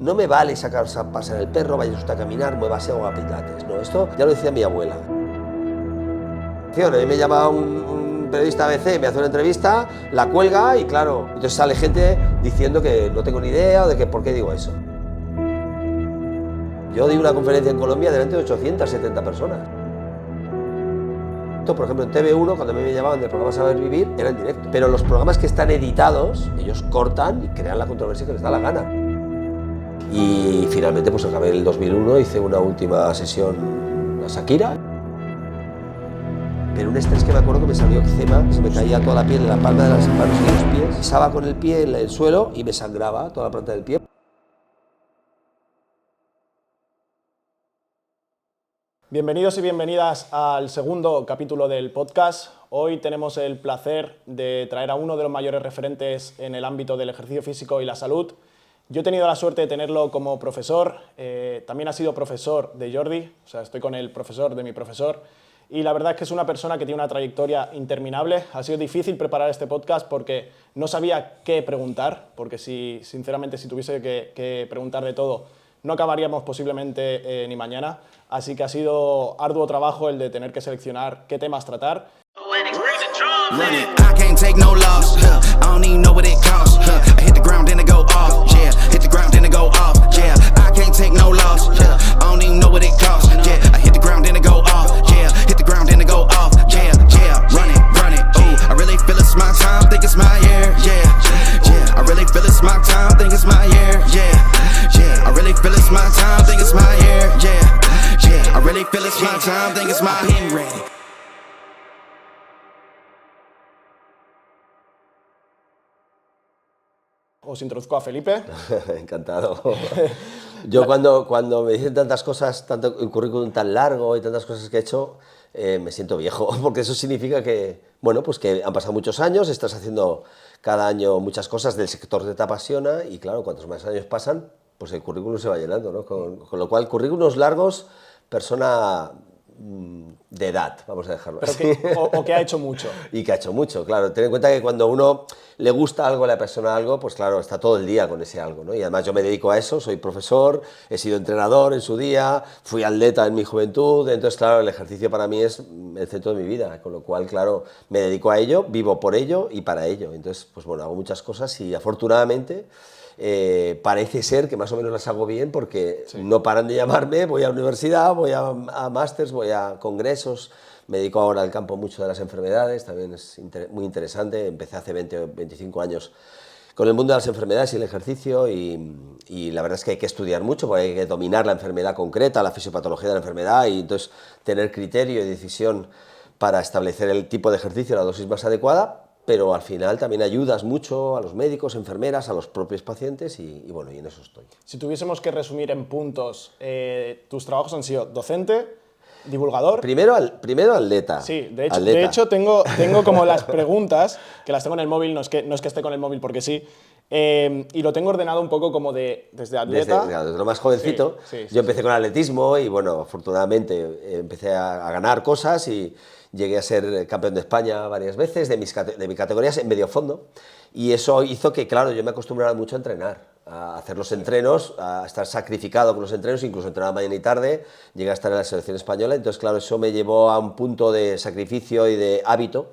no me vale sacar a pasear el perro, vaya usted a caminar, muévase o a pilates. No, esto ya lo decía mi abuela. A mí me llama un periodista ABC, me hace una entrevista, la cuelga y claro, entonces sale gente diciendo que no tengo ni idea o de que por qué digo eso. Yo di una conferencia en Colombia delante de 870 personas. Por ejemplo, en TV1, cuando a mí me llamaban del programa Saber Vivir, era en directo. Pero los programas que están editados, ellos cortan y crean la controversia que les da la gana. Y finalmente, pues acabé en el 2001, hice una última sesión a Shakira. Pero un estrés que me acuerdo que me salió eczema, se me caía toda la piel en la palma de las manos y los pies, pisaba con el pie en el suelo y me sangraba toda la planta del pie. Bienvenidos y bienvenidas al segundo capítulo del podcast. Hoy tenemos el placer de traer a uno de los mayores referentes en el ámbito del ejercicio físico y la salud. Yo he tenido la suerte de tenerlo como profesor, también ha sido profesor de Jordi, o sea, estoy con el profesor de mi profesor, y la verdad es que es una persona que tiene una trayectoria interminable. Ha sido difícil preparar este podcast porque no sabía qué preguntar, porque sinceramente si tuviese que preguntar de todo, no acabaríamos posiblemente ni mañana, así que ha sido arduo trabajo el de tener que seleccionar qué temas tratar. Os introduzco a Felipe. Encantado. Yo cuando me dicen tantas cosas, tanto un currículum tan largo y tantas cosas que he hecho, me siento viejo, porque eso significa que, bueno, pues que han pasado muchos años, estás haciendo cada año muchas cosas del sector que te apasiona y claro, cuantos más años pasan, pues el currículum se va llenando, ¿no? Con lo cual, currículums largos, persona de edad, vamos a dejarlo Pero así. o que ha hecho mucho. Y que ha hecho mucho, claro. Ten en cuenta que cuando uno le gusta algo, a la persona algo, pues claro, está todo el día con ese algo, ¿no? Y además yo me dedico a eso, soy profesor, he sido entrenador en su día, fui atleta en mi juventud, entonces claro, el ejercicio para mí es el centro de mi vida, con lo cual, claro, me dedico a ello, vivo por ello y para ello. Entonces, pues bueno, hago muchas cosas y afortunadamente parece ser que más o menos las hago bien porque sí, no paran de llamarme, voy a la universidad, voy a másters, voy a congresos, me dedico ahora al campo mucho de las enfermedades, también es muy interesante, empecé hace 20 o 25 años con el mundo de las enfermedades y el ejercicio y la verdad es que hay que estudiar mucho porque hay que dominar la enfermedad concreta, la fisiopatología de la enfermedad y entonces tener criterio y decisión para establecer el tipo de ejercicio, la dosis más adecuada, pero al final también ayudas mucho a los médicos, enfermeras, a los propios pacientes y bueno, y en eso estoy. Si tuviésemos que resumir en puntos, tus trabajos han sido docente, divulgador... Primero atleta. Sí, de hecho tengo como las preguntas, que las tengo en el móvil, no es que esté con el móvil porque sí, y lo tengo ordenado un poco como desde atleta. Desde lo más jovencito, sí, yo empecé con atletismo y bueno, afortunadamente empecé a ganar cosas y llegué a ser campeón de España varias veces de mi categorías en medio fondo y eso hizo que, claro, yo me acostumbrara mucho a entrenar, a hacer los entrenos, a estar sacrificado con los entrenos, incluso entrenar mañana y tarde, llegué a estar en la selección española, entonces claro, eso me llevó a un punto de sacrificio y de hábito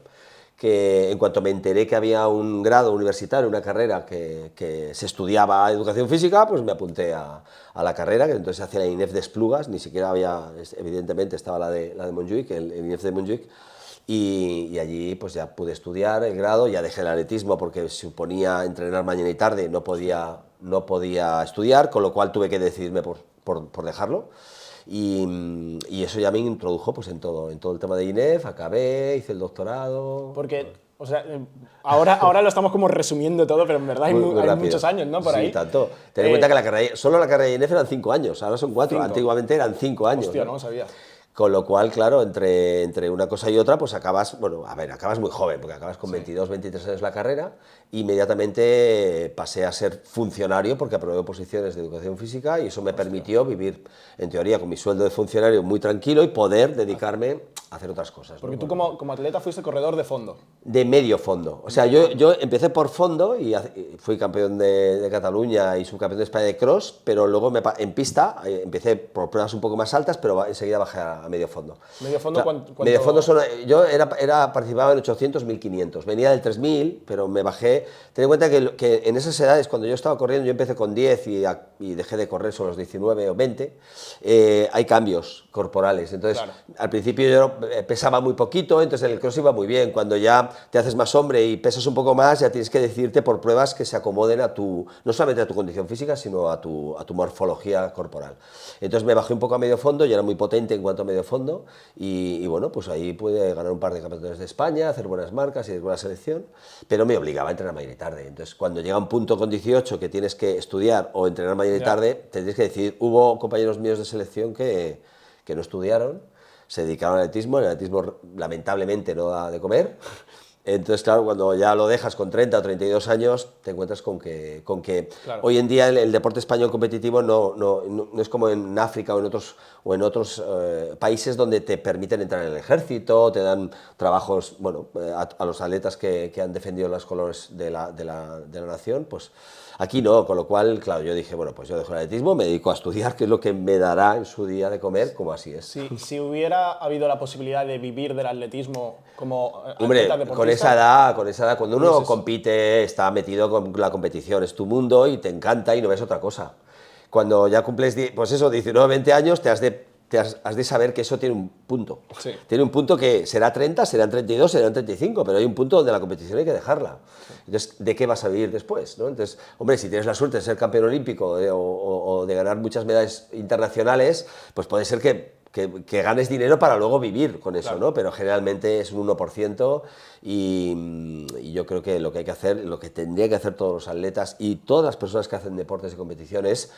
que en cuanto me enteré que había un grado universitario, una carrera que se estudiaba educación física, pues me apunté a la carrera, que entonces hacía la INEF de Esplugas, ni siquiera había, evidentemente estaba la de Montjuïc, el INEF de Montjuïc, y allí pues ya pude estudiar el grado, ya dejé el atletismo porque suponía entrenar mañana y tarde, no podía estudiar, con lo cual tuve que decidirme por dejarlo. Y eso ya me introdujo pues, en todo el tema de INEF, acabé, hice el doctorado... Porque, o sea, ahora lo estamos como resumiendo todo, pero en verdad hay muchos años, ¿no? Por ahí. Sí, tanto. Ten en cuenta que solo la carrera de INEF eran 5 años, ahora son 4, antiguamente eran 5 años. Hostia, no sabía. Con lo cual, claro, entre una cosa y otra, pues acabas muy joven, porque acabas con 22, 23 años la carrera, inmediatamente pasé a ser funcionario porque aprobé oposiciones de educación física y eso me permitió vivir, en teoría, con mi sueldo de funcionario muy tranquilo y poder dedicarme hacer otras cosas. Porque ¿no? tú como atleta fuiste corredor de fondo. De medio fondo. O sea, yo empecé por fondo y fui campeón de Cataluña y subcampeón de España de cross, pero luego en pista empecé por pruebas un poco más altas, pero enseguida bajé a medio fondo. ¿Medio fondo cuánto? Medio fondo yo participaba en 800, 1500. Venía del 3000, pero me bajé. Ten en cuenta que en esas edades, cuando yo estaba corriendo, yo empecé con 10 y dejé de correr sobre los 19 o 20, hay cambios corporales. Entonces, claro, al principio yo pesaba muy poquito, entonces el cross iba muy bien. Cuando ya te haces más hombre y pesas un poco más, ya tienes que decidirte por pruebas que se acomoden no solamente a tu condición física, sino a tu morfología corporal. Entonces me bajé un poco a medio fondo, yo era muy potente en cuanto a medio fondo, y bueno, pues ahí pude ganar un par de campeonatos de España, hacer buenas marcas y ir con la selección, pero me obligaba a entrenar mañana y tarde. Entonces, cuando llega un punto con 18 que tienes que estudiar o entrenar mañana y tarde, tendrías que decidir. Hubo compañeros míos de selección que no estudiaron, se dedicaron al atletismo. El atletismo lamentablemente no da de comer. Entonces, claro, cuando ya lo dejas con 30 o 32 años, te encuentras con que claro, hoy en día el deporte español competitivo no es como en África o en otros países donde te permiten entrar en el ejército, te dan trabajos, bueno, a los atletas que han defendido los colores de la nación, pues aquí no, con lo cual, claro, yo dije, bueno, pues yo dejo el atletismo, me dedico a estudiar, que es lo que me dará en su día de comer, como así es. Si hubiera habido la posibilidad de vivir del atletismo como hombre, con esa edad, cuando uno compite, está metido con la competición, es tu mundo y te encanta y no ves otra cosa. Cuando ya cumples, pues eso, 19, 20 años, has de saber que eso tiene un punto. Sí. Tiene un punto que será 30, serán 32, serán 35, pero hay un punto donde la competición hay que dejarla. Entonces, ¿de qué vas a vivir después? ¿No? Entonces, hombre, si tienes la suerte de ser campeón olímpico o de ganar muchas medallas internacionales, pues puede ser que ganes dinero para luego vivir con eso, claro, ¿no? Pero generalmente es un 1% y yo creo que lo que hay que hacer, lo que tendría que hacer todos los atletas y todas las personas que hacen deportes y competición es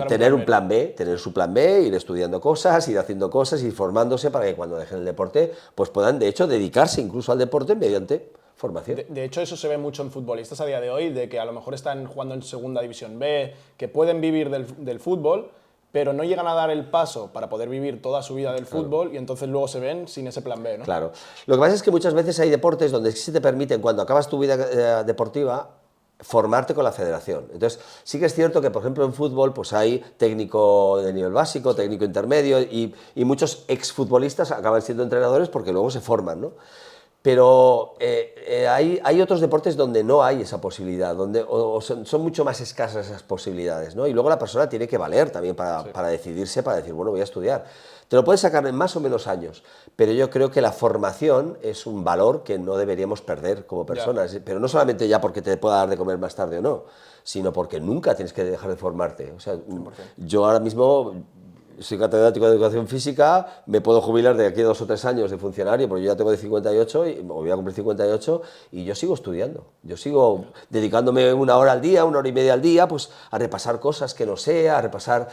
tener un plan B, tener su plan B, ir estudiando cosas, ir haciendo cosas, ir formándose para que cuando dejen el deporte pues puedan, de hecho, dedicarse incluso al deporte mediante formación. De hecho, eso se ve mucho en futbolistas a día de hoy, de que a lo mejor están jugando en segunda división B, que pueden vivir del fútbol, pero no llegan a dar el paso para poder vivir toda su vida del fútbol, y entonces luego se ven sin ese plan B, ¿no? Claro. Lo que pasa es que muchas veces hay deportes donde sí te permiten, cuando acabas tu vida deportiva, formarte con la federación. Entonces, sí que es cierto que, por ejemplo, en fútbol pues hay técnico de nivel básico, técnico intermedio, y muchos exfutbolistas acaban siendo entrenadores porque luego se forman, ¿no? Pero hay otros deportes donde no hay esa posibilidad, donde son mucho más escasas esas posibilidades, ¿no? Y luego la persona tiene que valer también para decidirse, para decir, bueno, voy a estudiar. Te lo puedes sacar en más o menos años, pero yo creo que la formación es un valor que no deberíamos perder como personas, pero no solamente ya porque te pueda dar de comer más tarde o no, sino porque nunca tienes que dejar de formarte. O sea, yo ahora mismo soy catedrático de educación física, me puedo jubilar de aquí a 2 o 3 años de funcionario, porque yo ya tengo de 58, o voy a cumplir 58, y yo sigo estudiando. Yo sigo dedicándome 1 hora al día, 1 hora y media al día, pues a repasar cosas que no sé, a repasar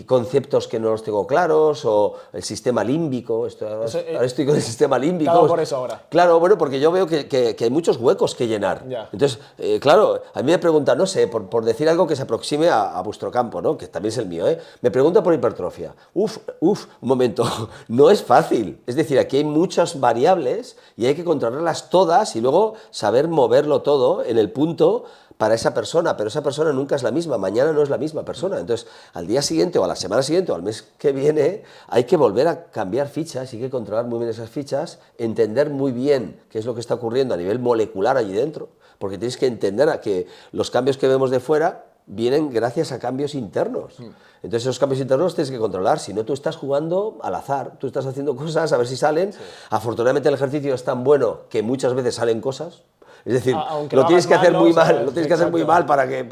conceptos que no los tengo claros, o el sistema límbico. Ahora estoy con el sistema límbico. Claro, por eso ahora. Claro, bueno, porque yo veo que hay muchos huecos que llenar. Entonces, claro, a mí me preguntan, no sé, por decir algo que se aproxime a vuestro campo, ¿no? Que también es el mío, ¿eh? Me preguntan por hipertrofia. Un momento, no es fácil. Es decir, aquí hay muchas variables y hay que controlarlas todas y luego saber moverlo todo en el punto para esa persona, pero esa persona nunca es la misma, mañana no es la misma persona. Entonces, al día siguiente o a la semana siguiente o al mes que viene, hay que volver a cambiar fichas y hay que controlar muy bien esas fichas, entender muy bien qué es lo que está ocurriendo a nivel molecular allí dentro, porque tienes que entender a que los cambios que vemos de fuera vienen gracias a cambios internos. Entonces esos cambios internos los tienes que controlar, si no tú estás jugando al azar, tú estás haciendo cosas a ver si salen. Afortunadamente el ejercicio es tan bueno que muchas veces salen cosas. Es decir, lo tienes que hacer muy mal, lo tienes que hacer muy mal para que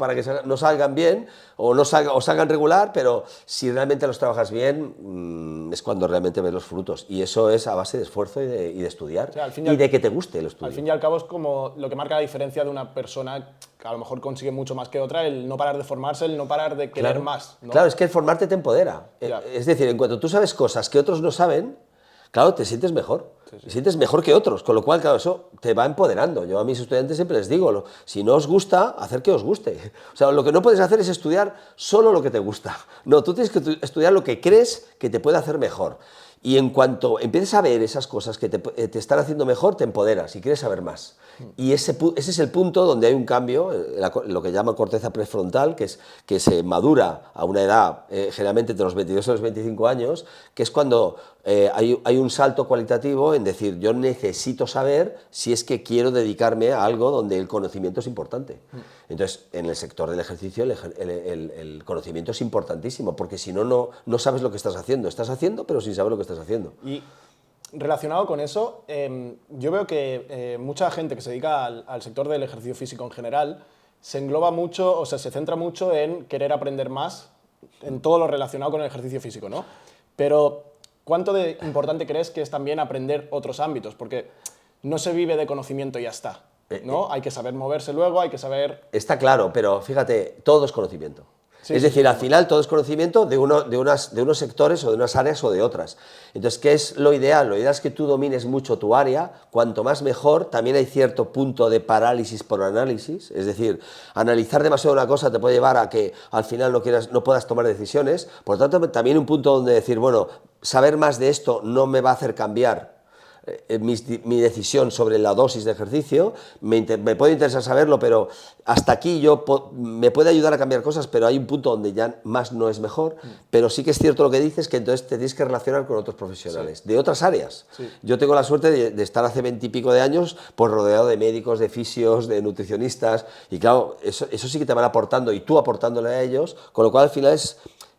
no salgan bien o salgan regular, pero si realmente los trabajas bien, es cuando realmente ves los frutos. Y eso es a base de esfuerzo y de estudiar, y de que te guste el estudio. Al fin y al cabo es como lo que marca la diferencia de una persona que a lo mejor consigue mucho más que otra, el no parar de formarse, el no parar de querer más, ¿no? Claro, es que el formarte te empodera. Es decir, en cuanto tú sabes cosas que otros no saben, claro, te sientes mejor. Te sientes mejor que otros, con lo cual, claro, eso te va empoderando. Yo a mis estudiantes siempre les digo, si no os gusta, hacer que os guste. O sea, lo que no puedes hacer es estudiar solo lo que te gusta. No, tú tienes que estudiar lo que crees que te puede hacer mejor. Y en cuanto empieces a ver esas cosas que te están haciendo mejor, te empoderas y quieres saber más. Y ese es el punto donde hay un cambio, lo que llaman corteza prefrontal, que se madura a una edad, generalmente entre los 22 y los 25 años, que es cuando hay un salto cualitativo en decir, yo necesito saber si es que quiero dedicarme a algo donde el conocimiento es importante. Entonces, en el sector del ejercicio, el conocimiento es importantísimo, porque si no, no sabes lo que estás haciendo. Estás haciendo, pero sin saber lo que estás haciendo. Y relacionado con eso, yo veo que mucha gente que se dedica al sector del ejercicio físico en general se engloba mucho, o sea, se centra mucho en querer aprender más en todo lo relacionado con el ejercicio físico, ¿no? Pero, ¿cuánto de importante crees que es también aprender otros ámbitos? Porque no se vive de conocimiento y ya está, ¿no? Hay que saber moverse luego, hay que saber... Está claro, pero fíjate, todo es conocimiento. Sí, es decir, al final todo es conocimiento de unos sectores o de unas áreas o de otras. Entonces, ¿qué es lo ideal? Lo ideal es que tú domines mucho tu área, cuanto más mejor. También hay cierto punto de parálisis por análisis, es decir, analizar demasiado una cosa te puede llevar a que al final no puedas tomar decisiones. Por lo tanto, también un punto donde decir, bueno, saber más de esto no me va a hacer cambiar mi decisión sobre la dosis de ejercicio. Me puede interesar saberlo, pero hasta aquí me puede ayudar a cambiar cosas, pero hay un punto donde ya más no es mejor. Pero sí que es cierto lo que dices, que entonces te tienes que relacionar con otros profesionales de otras áreas. Yo tengo la suerte de estar hace 20 y pico de años pues, rodeado de médicos, de fisios, de nutricionistas, y claro, eso sí que te van aportando y tú aportándole a ellos, con lo cual al final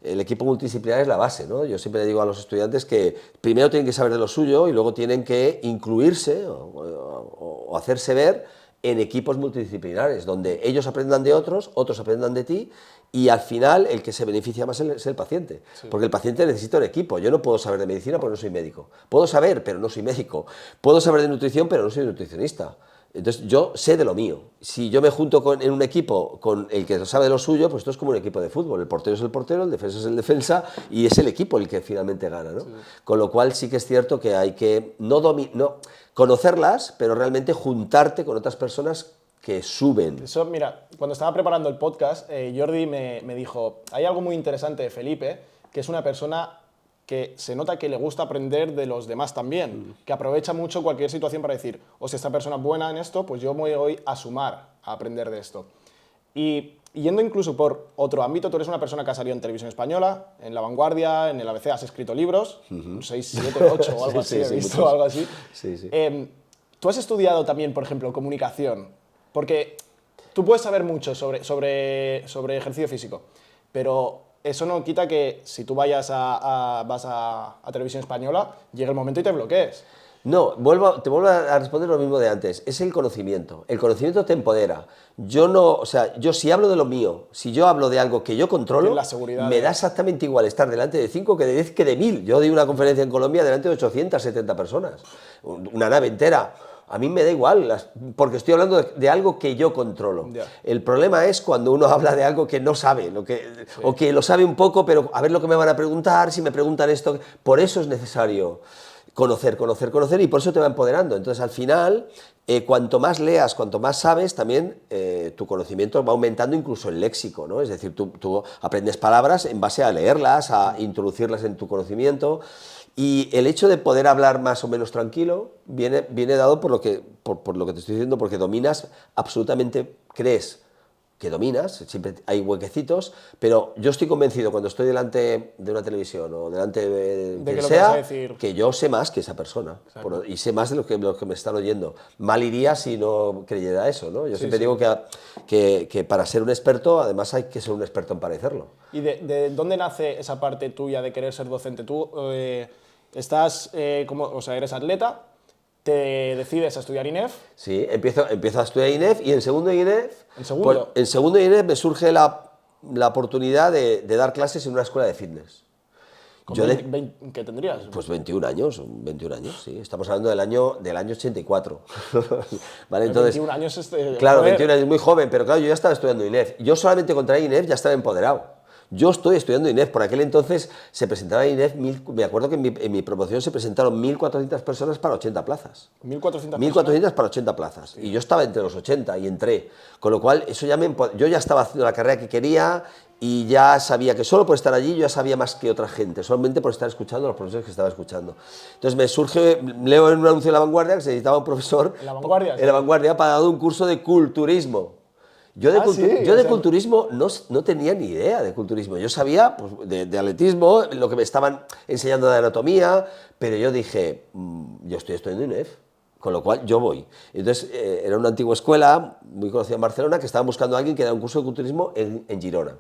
el equipo multidisciplinar es la base, ¿no? Yo siempre le digo a los estudiantes que primero tienen que saber de lo suyo y luego tienen que incluirse o hacerse ver en equipos multidisciplinares, donde ellos aprendan de otros, otros aprendan de ti, y al final el que se beneficia más es el paciente, porque el paciente necesita un equipo. Yo no puedo saber de medicina porque no soy médico. Puedo saber, pero no soy médico. Puedo saber de nutrición, pero no soy nutricionista. Entonces yo sé de lo mío. Si yo me junto en un equipo con el que sabe de lo suyo, pues esto es como un equipo de fútbol. El portero es el portero, el defensa es el defensa y es el equipo el que finalmente gana, ¿no? Con lo cual sí que es cierto que hay que no conocerlas, pero realmente juntarte con otras personas que suben. Eso, mira, cuando estaba preparando el podcast, Jordi me dijo, hay algo muy interesante de Felipe, que es una persona que se nota que le gusta aprender de los demás también, que aprovecha mucho cualquier situación para decir, o si esta persona es buena en esto, pues yo me voy a sumar a aprender de esto. Y yendo incluso por otro ámbito, tú eres una persona que ha salido en Televisión Española, en La Vanguardia, en el ABC, has escrito libros, 6, 7, 8 o algo así, he visto algo así. Tú has estudiado también, por ejemplo, comunicación, porque tú puedes saber mucho sobre ejercicio físico, pero eso no quita que si tú vas a Televisión Española, llegue el momento y te bloquees. No, te vuelvo a responder lo mismo de antes. Es el conocimiento. El conocimiento te empodera. Yo si hablo de lo mío, si yo hablo de algo que yo controlo, me da exactamente igual estar delante de 5 que de 10 que de 1000. Yo di una conferencia en Colombia delante de 870 personas, una nave entera. A mí me da igual, porque estoy hablando de algo que yo controlo. El problema es cuando uno habla de algo que no sabe, o que lo sabe un poco, pero a ver lo que me van a preguntar, si me preguntan esto. Por eso es necesario conocer, y por eso te va empoderando. Entonces, al final, cuanto más leas, cuanto más sabes, también tu conocimiento va aumentando, incluso el léxico, ¿no? Es decir, tú aprendes palabras en base a leerlas, a introducirlas en tu conocimiento. Y el hecho de poder hablar más o menos tranquilo viene dado por lo que te estoy diciendo, porque dominas absolutamente, crees que dominas, siempre hay huequecitos, pero yo estoy convencido cuando estoy delante de una televisión o delante de quien sea, que yo sé más que esa persona, y sé más de lo que me están oyendo. Mal iría si no creyera eso, ¿no? Yo siempre digo que para ser un experto, además hay que ser un experto en parecerlo. ¿Y de dónde nace esa parte tuya de querer ser docente? Tú eres atleta, te decides a estudiar INEF. Sí, empiezo a estudiar INEF y en segundo INEF, ¿En segundo? Me surge la oportunidad de dar clases en una escuela de fitness. ¿Qué tendrías? Pues 21 años, sí. Estamos hablando del año 84. ¿Vale? Entonces, 21 años claro, 21 años, muy joven, pero claro, yo ya estaba estudiando INEF. Yo solamente contra INEF ya estaba empoderado. Yo estoy estudiando INEF, por aquel entonces se presentaba en INEF, me acuerdo que en mi promoción se presentaron 1.400 personas para 80 plazas. 1.400 para 80 plazas. Sí. Y yo estaba entre los 80 y entré, con lo cual eso yo ya estaba haciendo la carrera que quería y ya sabía que solo por estar allí yo ya sabía más que otra gente, solamente por estar escuchando a los profesores que estaba escuchando. Entonces me surge, leo en un anuncio de La Vanguardia que se necesitaba un profesor ¿En La Vanguardia? En La Vanguardia para dar un curso de culturismo. Yo de culturismo no tenía ni idea de culturismo. Yo sabía pues, de atletismo, lo que me estaban enseñando de anatomía, pero yo dije, yo estoy estudiando INEF, con lo cual yo voy. Entonces era una antigua escuela muy conocida en Barcelona que estaba buscando a alguien que diera un curso de culturismo en Girona.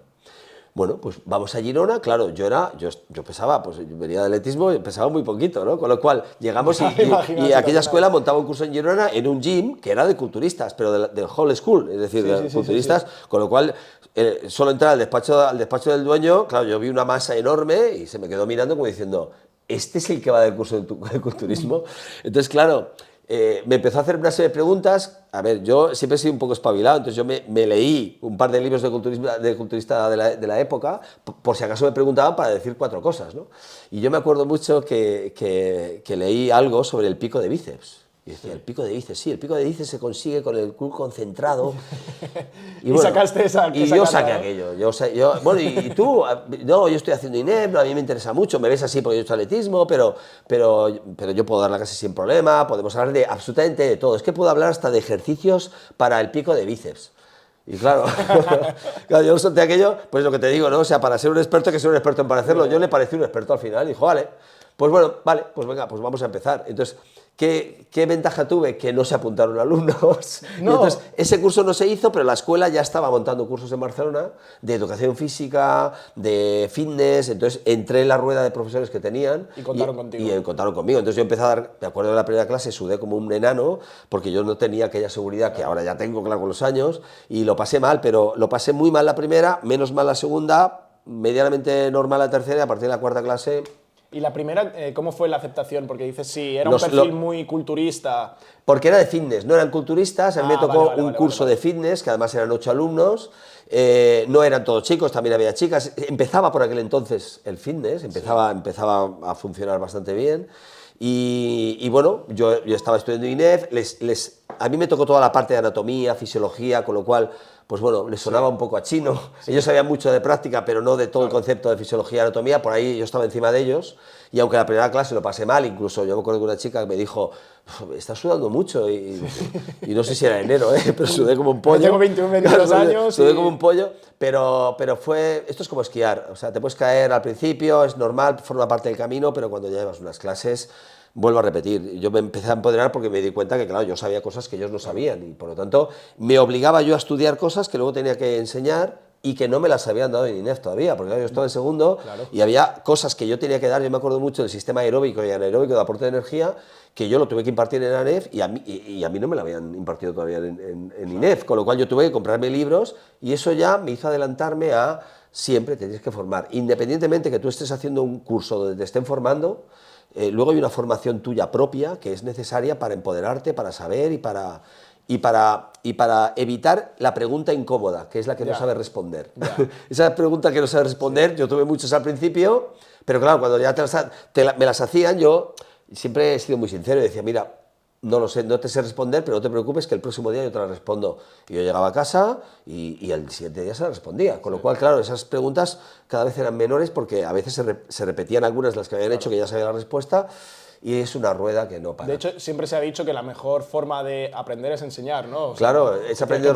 Bueno, pues vamos a Girona, claro, yo pesaba, pues yo venía de atletismo y pesaba muy poquito, ¿no? Con lo cual llegamos y aquella escuela montaba un curso en Girona en un gym que era de culturistas, pero del whole school, es decir, de culturistas, con lo cual solo entrar al despacho del dueño, claro, yo vi una masa enorme y se me quedó mirando como diciendo, ¿este es el que va del curso de culturismo? Entonces, claro, me empezó a hacer una serie de preguntas. A ver, yo siempre he sido un poco espabilado, entonces yo me leí un par de libros de culturista de la época, por si acaso me preguntaban para decir 4 cosas, ¿no? Y yo me acuerdo mucho que leí algo sobre el pico de bíceps. Y decía, el pico de bíceps, sí, el pico de bíceps se consigue con el glúteo concentrado. Y bueno, sacaste esa. Y yo saqué aquello. Bueno, ¿y tú? No, yo estoy haciendo INEF, a mí me interesa mucho, me ves así porque yo he hecho atletismo, pero yo puedo dar la clase sin problema, podemos hablar de absolutamente de todo. Es que puedo hablar hasta de ejercicios para el pico de bíceps. Y claro, claro, yo solté aquello, pues lo que te digo, ¿no? O sea, para ser un experto hay que ser un experto en parecerlo. Yo le parecí un experto al final y dijo, vale, pues bueno, vale, pues venga, pues vamos a empezar. Entonces, ¿qué ventaja tuve? Que no se apuntaron alumnos. No. Y entonces, ese curso no se hizo, pero la escuela ya estaba montando cursos en Barcelona de educación física, de fitness. Entonces, entré en la rueda de profesores que tenían. Y contaron contigo. Y contaron conmigo. Entonces, yo empecé a dar, me acuerdo de la primera clase, sudé como un enano, porque yo no tenía aquella seguridad que ahora ya tengo, claro, con los años, y lo pasé mal, pero lo pasé muy mal la primera, menos mal la segunda, medianamente normal la tercera, y a partir de la cuarta clase... ¿Y la primera, cómo fue la aceptación? Porque dices, sí, era un perfil muy culturista. Porque era de fitness, no eran culturistas, a mí me tocó un curso de fitness, que además eran 8 alumnos, no eran todos chicos, también había chicas, empezaba por aquel entonces el fitness, empezaba a funcionar bastante bien, y bueno, yo estaba estudiando INEF, a mí me tocó toda la parte de anatomía, fisiología, con lo cual... pues bueno, les sonaba un poco a chino. Ellos sabían mucho de práctica, pero no de todo el concepto de fisiología y anatomía. Por ahí yo estaba encima de ellos, y aunque la primera clase lo pasé mal, incluso yo me acuerdo que una chica me dijo, estás sudando mucho, y no sé si era enero, pero sudé como un pollo. Tengo 21, 22 años. Sudé como un pollo, pero esto es como esquiar. O sea, te puedes caer al principio, es normal, forma parte del camino, pero cuando ya llevas unas clases... Vuelvo a repetir, yo me empecé a empoderar porque me di cuenta que, claro, yo sabía cosas que ellos no sabían y, por lo tanto, me obligaba yo a estudiar cosas que luego tenía que enseñar y que no me las habían dado en INEF todavía, porque claro, yo estaba en segundo y había cosas que yo tenía que dar. Yo me acuerdo mucho del sistema aeróbico y anaeróbico de aporte de energía, que yo lo tuve que impartir en ANEF y a mí no me lo habían impartido todavía en INEF, con lo cual yo tuve que comprarme libros y eso ya me hizo adelantarme a siempre te tienes que formar, independientemente que tú estés haciendo un curso donde te estén formando. Luego hay una formación tuya propia que es necesaria para empoderarte, para saber y para evitar la pregunta incómoda, que es la que no sabe responder. Esa pregunta que no sabe responder, yo tuve muchas al principio, pero claro, cuando ya me las hacían, yo siempre he sido muy sincero y decía, mira, no lo sé, no te sé responder, pero no te preocupes que el próximo día yo te la respondo. Y yo llegaba a casa y el siguiente día se la respondía. Con lo cual, claro, esas preguntas cada vez eran menores porque a veces se repetían algunas de las que habían hecho, que ya sabía la respuesta, y es una rueda que no para. De hecho, siempre se ha dicho que la mejor forma de aprender es enseñar, ¿no? O sea, claro, es aprender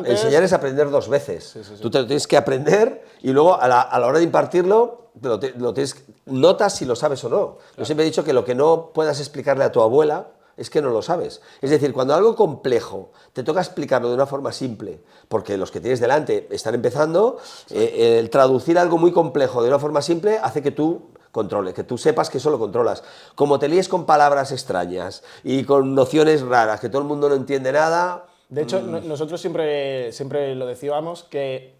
enseñar es aprender 2 veces. Tú te lo tienes que aprender y luego a la hora de impartirlo lo tienes, notas si lo sabes o no. Claro. Yo siempre he dicho que lo que no puedas explicarle a tu abuela es que no lo sabes. Es decir, cuando algo complejo te toca explicarlo de una forma simple, porque los que tienes delante están empezando, el traducir algo muy complejo de una forma simple hace que tú controles, que tú sepas que eso lo controlas. Como te líes con palabras extrañas y con nociones raras, que todo el mundo no entiende nada... De hecho, nosotros siempre lo decíamos, que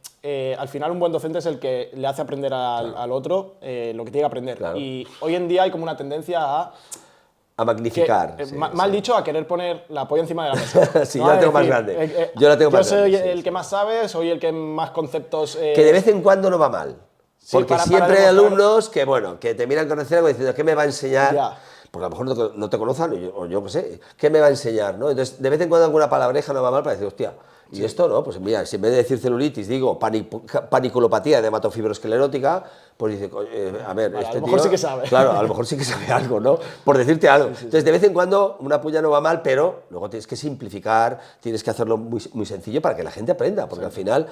al final un buen docente es el que le hace aprender al otro lo que tiene que aprender. Claro. Y hoy en día hay como una tendencia a magnificar. Mal dicho, a querer poner la polla encima de la mesa. Sí, ¿no? Yo la tengo más grande. Yo soy el que más sabe, soy el que más conceptos... Que de vez en cuando no va mal. Porque siempre hay alumnos que, bueno, que te miran con recelo diciendo, ¿qué me va a enseñar? Ya. Porque a lo mejor no te conozcan, o yo qué sé, ¿qué me va a enseñar? ¿No? Entonces, de vez en cuando alguna palabreja no va mal para decir, hostia, y esto no, pues mira, si en vez de decir celulitis digo paniculopatía de hematofibrosclerótica, pues dice, a ver, vale, este a lo mejor tío, sí que sabe. claro, a lo mejor sí que sabe algo, ¿no? Por decirte algo. Entonces, de vez en cuando una puya no va mal, pero luego tienes que simplificar, tienes que hacerlo muy, muy sencillo para que la gente aprenda, porque al final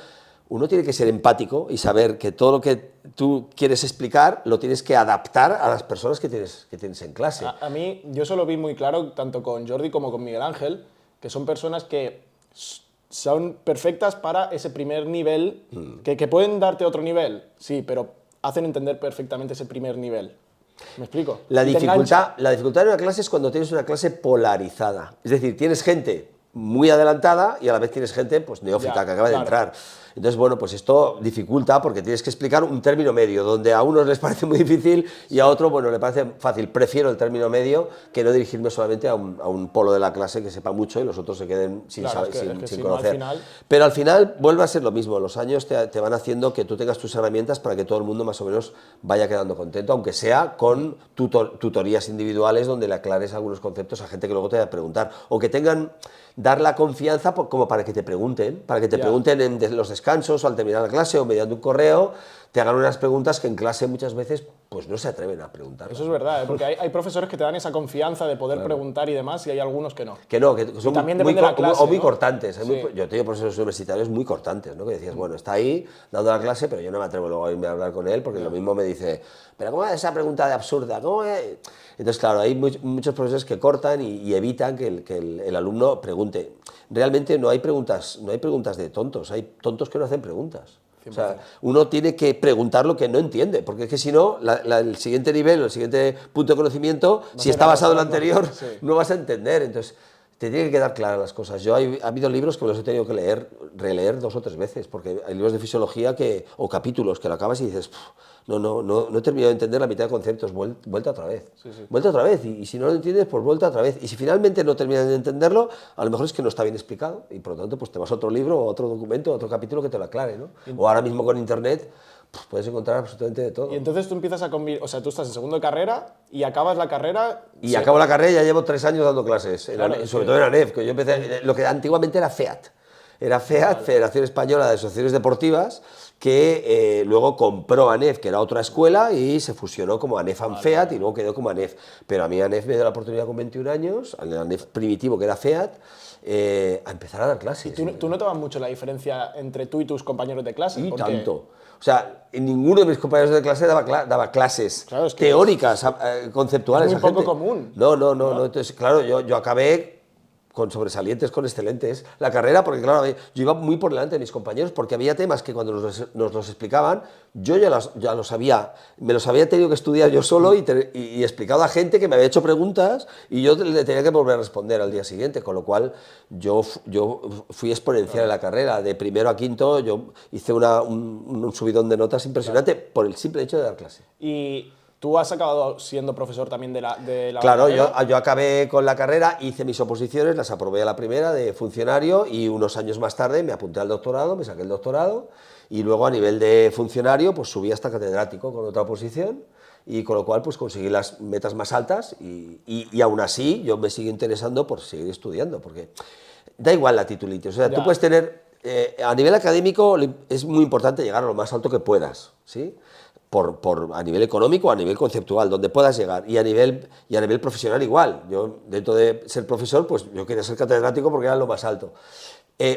uno tiene que ser empático y saber que todo lo que tú quieres explicar lo tienes que adaptar a las personas que tienes en clase. A mí, yo eso lo vi muy claro tanto con Jordi como con Miguel Ángel, que son personas que son perfectas para ese primer nivel, que pueden darte otro nivel, sí, pero hacen entender perfectamente ese primer nivel. ¿Me explico? La dificultad de una clase es cuando tienes una clase polarizada. Es decir, tienes gente muy adelantada y a la vez tienes gente pues, neófita que acaba de entrar. Entonces, bueno, pues esto dificulta porque tienes que explicar un término medio, donde a unos les parece muy difícil y a otros, bueno, le parece fácil. Prefiero el término medio que no dirigirme solamente a un polo de la clase que sepa mucho y los otros se queden sin conocer. Pero al final vuelve a ser lo mismo. Los años te van haciendo que tú tengas tus herramientas para que todo el mundo más o menos vaya quedando contento, aunque sea con tutorías individuales donde le aclares algunos conceptos a gente que luego te va a preguntar o que tengan dar la confianza como para que te pregunten, en los descansos o al terminar la clase o mediante un correo, te hagan unas preguntas que en clase muchas veces pues no se atreven a preguntar. Eso es verdad, porque hay profesores que te dan esa confianza de poder preguntar y demás y hay algunos que no. Que son también depende de la clase, muy ¿no? cortantes. Yo te digo profesores universitarios muy cortantes, ¿no? Que decías, bueno, está ahí dando la clase, pero yo no me atrevo luego a irme a hablar con él porque lo mismo me dice, pero ¿cómo es esa pregunta de absurda? ¿Cómo es? Entonces, claro, hay muchos profesores que cortan y evitan que el alumno pregunte. Realmente no hay preguntas de tontos, hay tontos que no hacen preguntas. 100%. O sea, uno tiene que preguntar lo que no entiende, porque es que si no, el siguiente nivel o el siguiente punto de conocimiento, si está basado en lo anterior, no vas a entender. Entonces, te tienen que quedar claras las cosas. Ha habido libros que los he tenido que releer 2 o 3 veces, porque hay libros de fisiología o capítulos que lo acabas y dices, no he terminado de entender la mitad de conceptos, vuelta otra vez. Vuelta otra vez, y si no lo entiendes, pues vuelta otra vez. Y si finalmente no terminas de entenderlo, a lo mejor es que no está bien explicado, y por lo tanto pues te vas a otro libro, o otro documento, o otro capítulo que te lo aclare, ¿no? O ahora mismo con internet, puedes encontrar absolutamente de todo. Y entonces tú empiezas a convivir, o sea, tú estás en segundo de carrera y acabas la carrera... Acabo la carrera y ya llevo 3 años dando clases, sobre todo en ANEF, que yo empecé, lo que antiguamente era FEAT. Era FEAT, Federación Española de Asociaciones Deportivas, que luego compró ANEF, que era otra escuela, y se fusionó como ANEF-ANFEAT y luego quedó como ANEF. Pero a mí ANEF me dio la oportunidad con 21 años, al ANEF primitivo que era FEAT, a empezar a dar clases. ¿Tú notabas mucho la diferencia entre tú y tus compañeros de clase? Y tanto. O sea, ninguno de mis compañeros de clase daba clases teóricas, conceptuales. Es muy poco común. No. Entonces, claro, yo acabé con sobresalientes, con excelentes, la carrera, porque claro, yo iba muy por delante de mis compañeros, porque había temas que cuando nos los explicaban, yo ya los sabía, me los había tenido que estudiar yo solo y explicado a gente que me había hecho preguntas y yo le tenía que volver a responder al día siguiente, con lo cual yo fui exponencial en la carrera, de primero a quinto yo hice un subidón de notas impresionante por el simple hecho de dar clase. Y ¿tú has acabado siendo profesor también de la Claro, yo acabé con la carrera, hice mis oposiciones, las aprobé a la primera de funcionario y unos años más tarde me apunté al doctorado, me saqué el doctorado y luego a nivel de funcionario pues subí hasta catedrático con otra oposición y con lo cual pues conseguí las metas más altas y aún así yo me sigo interesando por seguir estudiando, porque da igual la titulitis, o sea, tú puedes tener, a nivel académico es muy importante llegar a lo más alto que puedas, ¿sí? A nivel económico, a nivel conceptual, donde puedas llegar, y a nivel profesional igual. Yo, dentro de ser profesor, pues yo quería ser catedrático porque era lo más alto.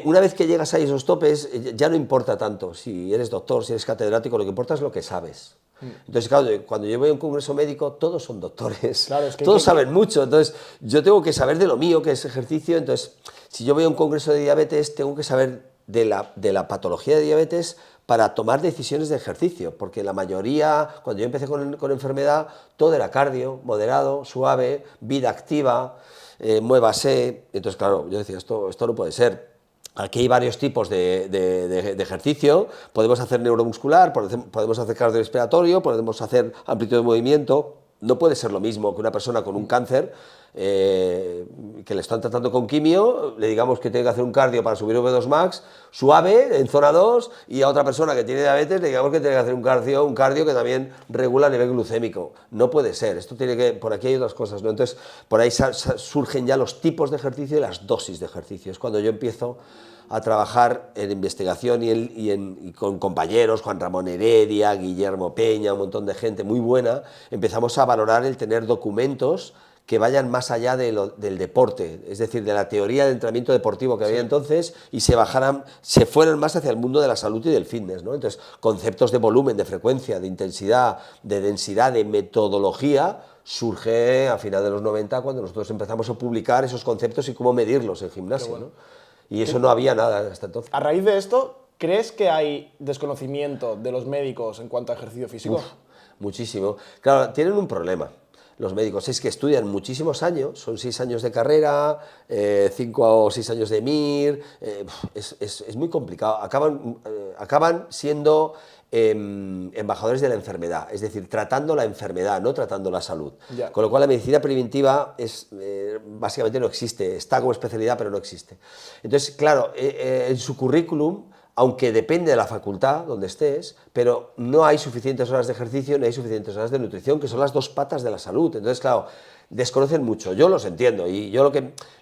Una vez que llegas a esos topes, ya no importa tanto si eres doctor, si eres catedrático, lo que importa es lo que sabes. Entonces, claro, cuando yo voy a un congreso médico, todos son doctores, claro, todos saben mucho, entonces yo tengo que saber de lo mío, que es ejercicio, entonces si yo voy a un congreso de diabetes, tengo que saber de la patología de diabetes para tomar decisiones de ejercicio, porque la mayoría, cuando yo empecé con enfermedad, todo era cardio, moderado, suave, vida activa, muévase. Entonces, claro, yo decía, esto no puede ser. Aquí hay varios tipos de ejercicio, podemos hacer neuromuscular, podemos hacer cardiorrespiratorio, podemos hacer amplitud de movimiento, no puede ser lo mismo que una persona con un cáncer que le están tratando con quimio, le digamos que tiene que hacer un cardio para subir V2 Max suave en zona 2, y a otra persona que tiene diabetes le digamos que tiene que hacer un cardio que también regula el nivel glucémico. No puede ser, esto tiene que, por aquí hay otras cosas, ¿no? Entonces por ahí surgen ya los tipos de ejercicio y las dosis de ejercicio. Es cuando yo empiezo a trabajar en investigación y con compañeros, Juan Ramón Heredia, Guillermo Peña, un montón de gente muy buena, empezamos a valorar el tener documentos que vayan más allá del deporte, es decir, de la teoría del entrenamiento deportivo que había entonces, y se fueran más hacia el mundo de la salud y del fitness, ¿no? Entonces, conceptos de volumen, de frecuencia, de intensidad, de densidad, de metodología, surge a final de los 90 cuando nosotros empezamos a publicar esos conceptos y cómo medirlos en gimnasio, bueno, ¿no? Y eso no había nada hasta entonces. A raíz de esto, ¿crees que hay desconocimiento de los médicos en cuanto a ejercicio físico? Muchísimo. Claro, tienen un problema. Los médicos es que estudian muchísimos años, son 6 años de carrera, 5 o 6 años de MIR, es muy complicado. Acaban siendo embajadores de la enfermedad, es decir, tratando la enfermedad, no tratando la salud. Ya. Con lo cual la medicina preventiva básicamente no existe, está como especialidad pero no existe. Entonces, claro, en su currículum, aunque depende de la facultad donde estés, pero no hay suficientes horas de ejercicio ni hay suficientes horas de nutrición, que son las dos patas de la salud. Entonces, claro, desconocen mucho. Yo los entiendo y yo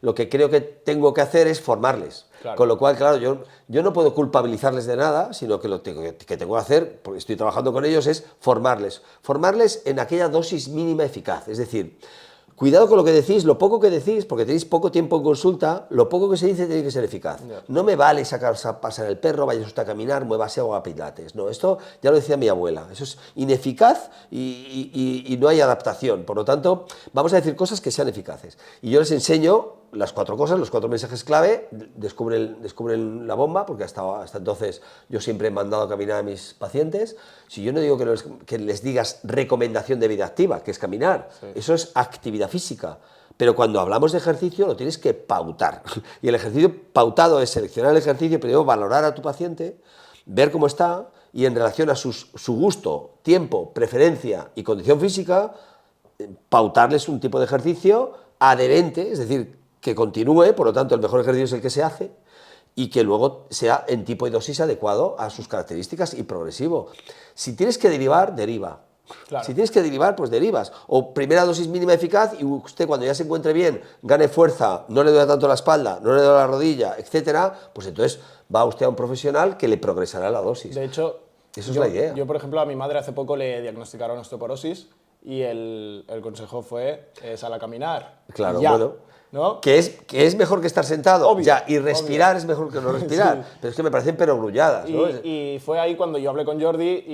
lo que creo que tengo que hacer es formarles. Claro. Con lo cual, claro, yo no puedo culpabilizarles de nada, sino que lo que tengo que hacer, porque estoy trabajando con ellos, es formarles. Formarles en aquella dosis mínima eficaz. Es decir, cuidado con lo que decís, lo poco que decís, porque tenéis poco tiempo en consulta, lo poco que se dice tiene que ser eficaz. Yeah. No me vale sacar a pasar el perro, vaya usted a caminar, muévase o haga pilates. No, esto ya lo decía mi abuela, eso es ineficaz y no hay adaptación. Por lo tanto, vamos a decir cosas que sean eficaces. Y yo les enseño las 4 cosas, los 4 mensajes clave, descubren la bomba, porque hasta entonces yo siempre he mandado a caminar a mis pacientes. Si yo no digo que les digas recomendación de vida activa, que es caminar, sí, eso es actividad física, pero cuando hablamos de ejercicio lo tienes que pautar, y el ejercicio pautado es seleccionar el ejercicio, primero valorar a tu paciente, ver cómo está, y en relación a su gusto, tiempo, preferencia y condición física, pautarles un tipo de ejercicio adherente, es decir, que continúe, por lo tanto el mejor ejercicio es el que se hace, y que luego sea en tipo y dosis adecuado a sus características y progresivo. Si tienes que derivar, deriva. Claro. Si tienes que derivar, pues derivas. O primera dosis mínima eficaz y usted cuando ya se encuentre bien, gane fuerza, no le duele tanto la espalda, no le duele la rodilla, etcétera, pues entonces va usted a un profesional que le progresará la dosis. De hecho, eso es la idea. Yo, por ejemplo, a mi madre hace poco le diagnosticaron osteoporosis y el consejo fue sal a caminar. Claro, ya, bueno. ¿no? Que es mejor que estar sentado, obvio, ya, y respirar obvio. Es mejor que no respirar, sí. Pero es que me parecen perogrulladas, ¿no? Y fue ahí cuando yo hablé con Jordi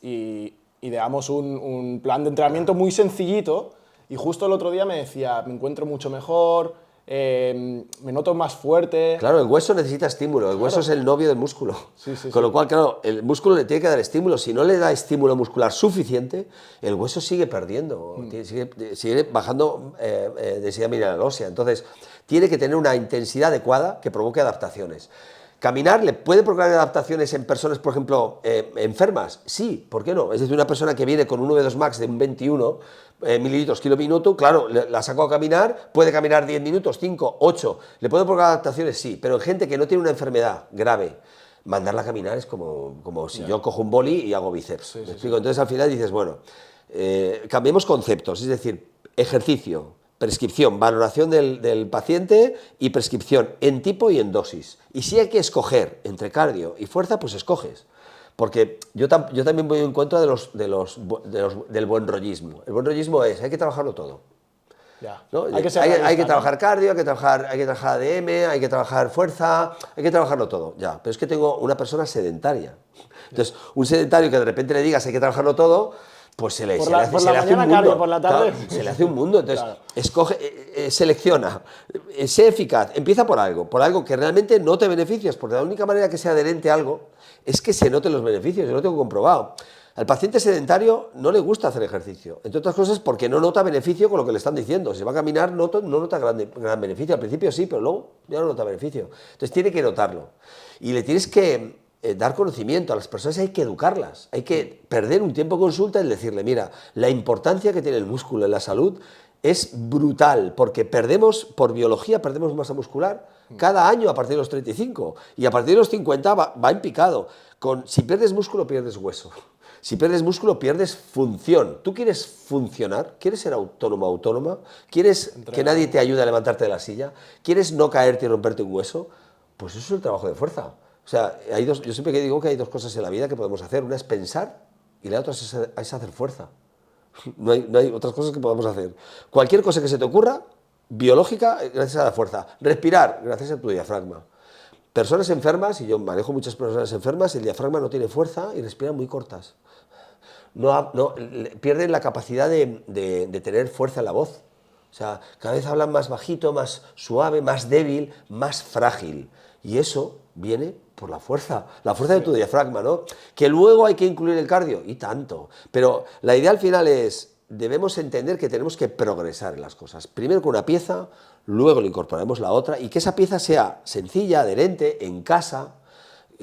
y ideamos un plan de entrenamiento muy sencillito, y justo el otro día me decía, me encuentro mucho mejor, me noto más fuerte. Claro, el hueso necesita estímulo, el hueso es el novio del músculo. Sí, sí, con lo cual, claro, el músculo le tiene que dar estímulo. Si no le da estímulo muscular suficiente, el hueso sigue perdiendo, sigue bajando densidad mineral ósea. Entonces, tiene que tener una intensidad adecuada que provoque adaptaciones. ¿Caminar le puede provocar adaptaciones en personas, por ejemplo, enfermas? Sí, ¿por qué no? Es decir, una persona que viene con un V2 Max de un 21 mililitros kilo minuto, claro, la saco a caminar, puede caminar 10 minutos, 5, 8, ¿le puede provocar adaptaciones? Sí, pero en gente que no tiene una enfermedad grave, mandarla a caminar es como si yo cojo un boli y hago bíceps. Sí, ¿me explico? Entonces al final dices, bueno, cambiemos conceptos, es decir, ejercicio, prescripción, valoración del paciente y prescripción en tipo y en dosis. Y si hay que escoger entre cardio y fuerza, pues escoges. Porque yo también voy en contra del buen rollismo. El buen rollismo es, hay que trabajarlo todo. Ya. ¿No? Hay que trabajar cardio, hay que trabajar ADM, hay que trabajar fuerza, hay que trabajarlo todo. Ya, pero es que tengo una persona sedentaria. Entonces, un sedentario que de repente le digas hay que trabajarlo todo, pues se le hace un mundo. Por la tarde. Claro, se le hace un mundo. Entonces, claro, escoge, selecciona, sé eficaz, empieza por algo que realmente no te beneficias, porque la única manera que sea adherente a algo es que se noten los beneficios. Yo lo tengo comprobado. Al paciente sedentario no le gusta hacer ejercicio, entre otras cosas porque no nota beneficio con lo que le están diciendo. Si va a caminar no nota gran beneficio, al principio sí, pero luego ya no nota beneficio. Entonces tiene que notarlo y le tienes que dar conocimiento a las personas, hay que educarlas, hay que perder un tiempo de consulta en decirle, mira, la importancia que tiene el músculo en la salud es brutal, porque por biología perdemos masa muscular cada año a partir de los 35 y a partir de los 50 va en picado. Si pierdes músculo, pierdes hueso. Si pierdes músculo, pierdes función. ¿Tú quieres funcionar? ¿Quieres ser autónomo o autónoma? ¿Quieres que nadie te ayude a levantarte de la silla? ¿Quieres no caerte y romperte un hueso? Pues eso es el trabajo de fuerza. O sea, yo siempre digo que hay dos cosas en la vida que podemos hacer. Una es pensar y la otra es hacer fuerza. No hay otras cosas que podamos hacer. Cualquier cosa que se te ocurra, biológica, gracias a la fuerza. Respirar, gracias a tu diafragma. Personas enfermas, y yo manejo muchas personas enfermas, el diafragma no tiene fuerza y respiran muy cortas. Pierden la capacidad de tener fuerza en la voz. O sea, cada vez hablan más bajito, más suave, más débil, más frágil. Y eso viene por la fuerza de tu diafragma, ¿no? Que luego hay que incluir el cardio, y tanto. Pero la idea al final es, debemos entender que tenemos que progresar en las cosas. Primero con una pieza, luego le incorporaremos la otra, y que esa pieza sea sencilla, adherente, en casa,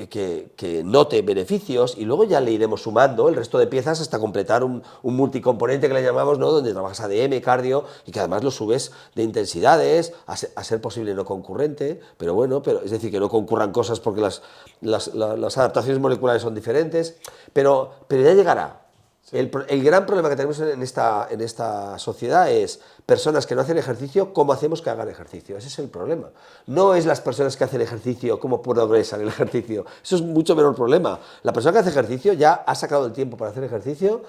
que note beneficios, y luego ya le iremos sumando el resto de piezas hasta completar un multicomponente que le llamamos, ¿no? Donde trabajas ADM, cardio, y que además lo subes de intensidades, a ser posible no concurrente, pero bueno, es decir, que no concurran cosas porque las adaptaciones moleculares son diferentes, pero ya llegará. Sí. El gran problema que tenemos en esta sociedad es personas que no hacen ejercicio, ¿cómo hacemos que hagan ejercicio? Ese es el problema. No es las personas que hacen ejercicio, cómo progresan el ejercicio. Eso es mucho menor problema. La persona que hace ejercicio ya ha sacado el tiempo para hacer ejercicio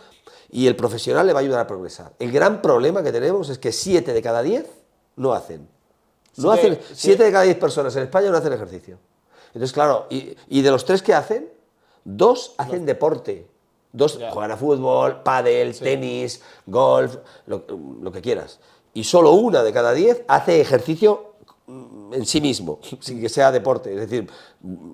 y el profesional le va a ayudar a progresar. El gran problema que tenemos es que 7 de cada 10 no hacen. 7 de cada 10 personas en España no hacen ejercicio. Entonces, claro, y de los 3 que hacen, 2 hacen deporte. 2 juegan a fútbol, pádel, tenis, golf, lo que quieras. Y solo 1 de cada 10 hace ejercicio en sí mismo, sin que sea deporte. Es decir,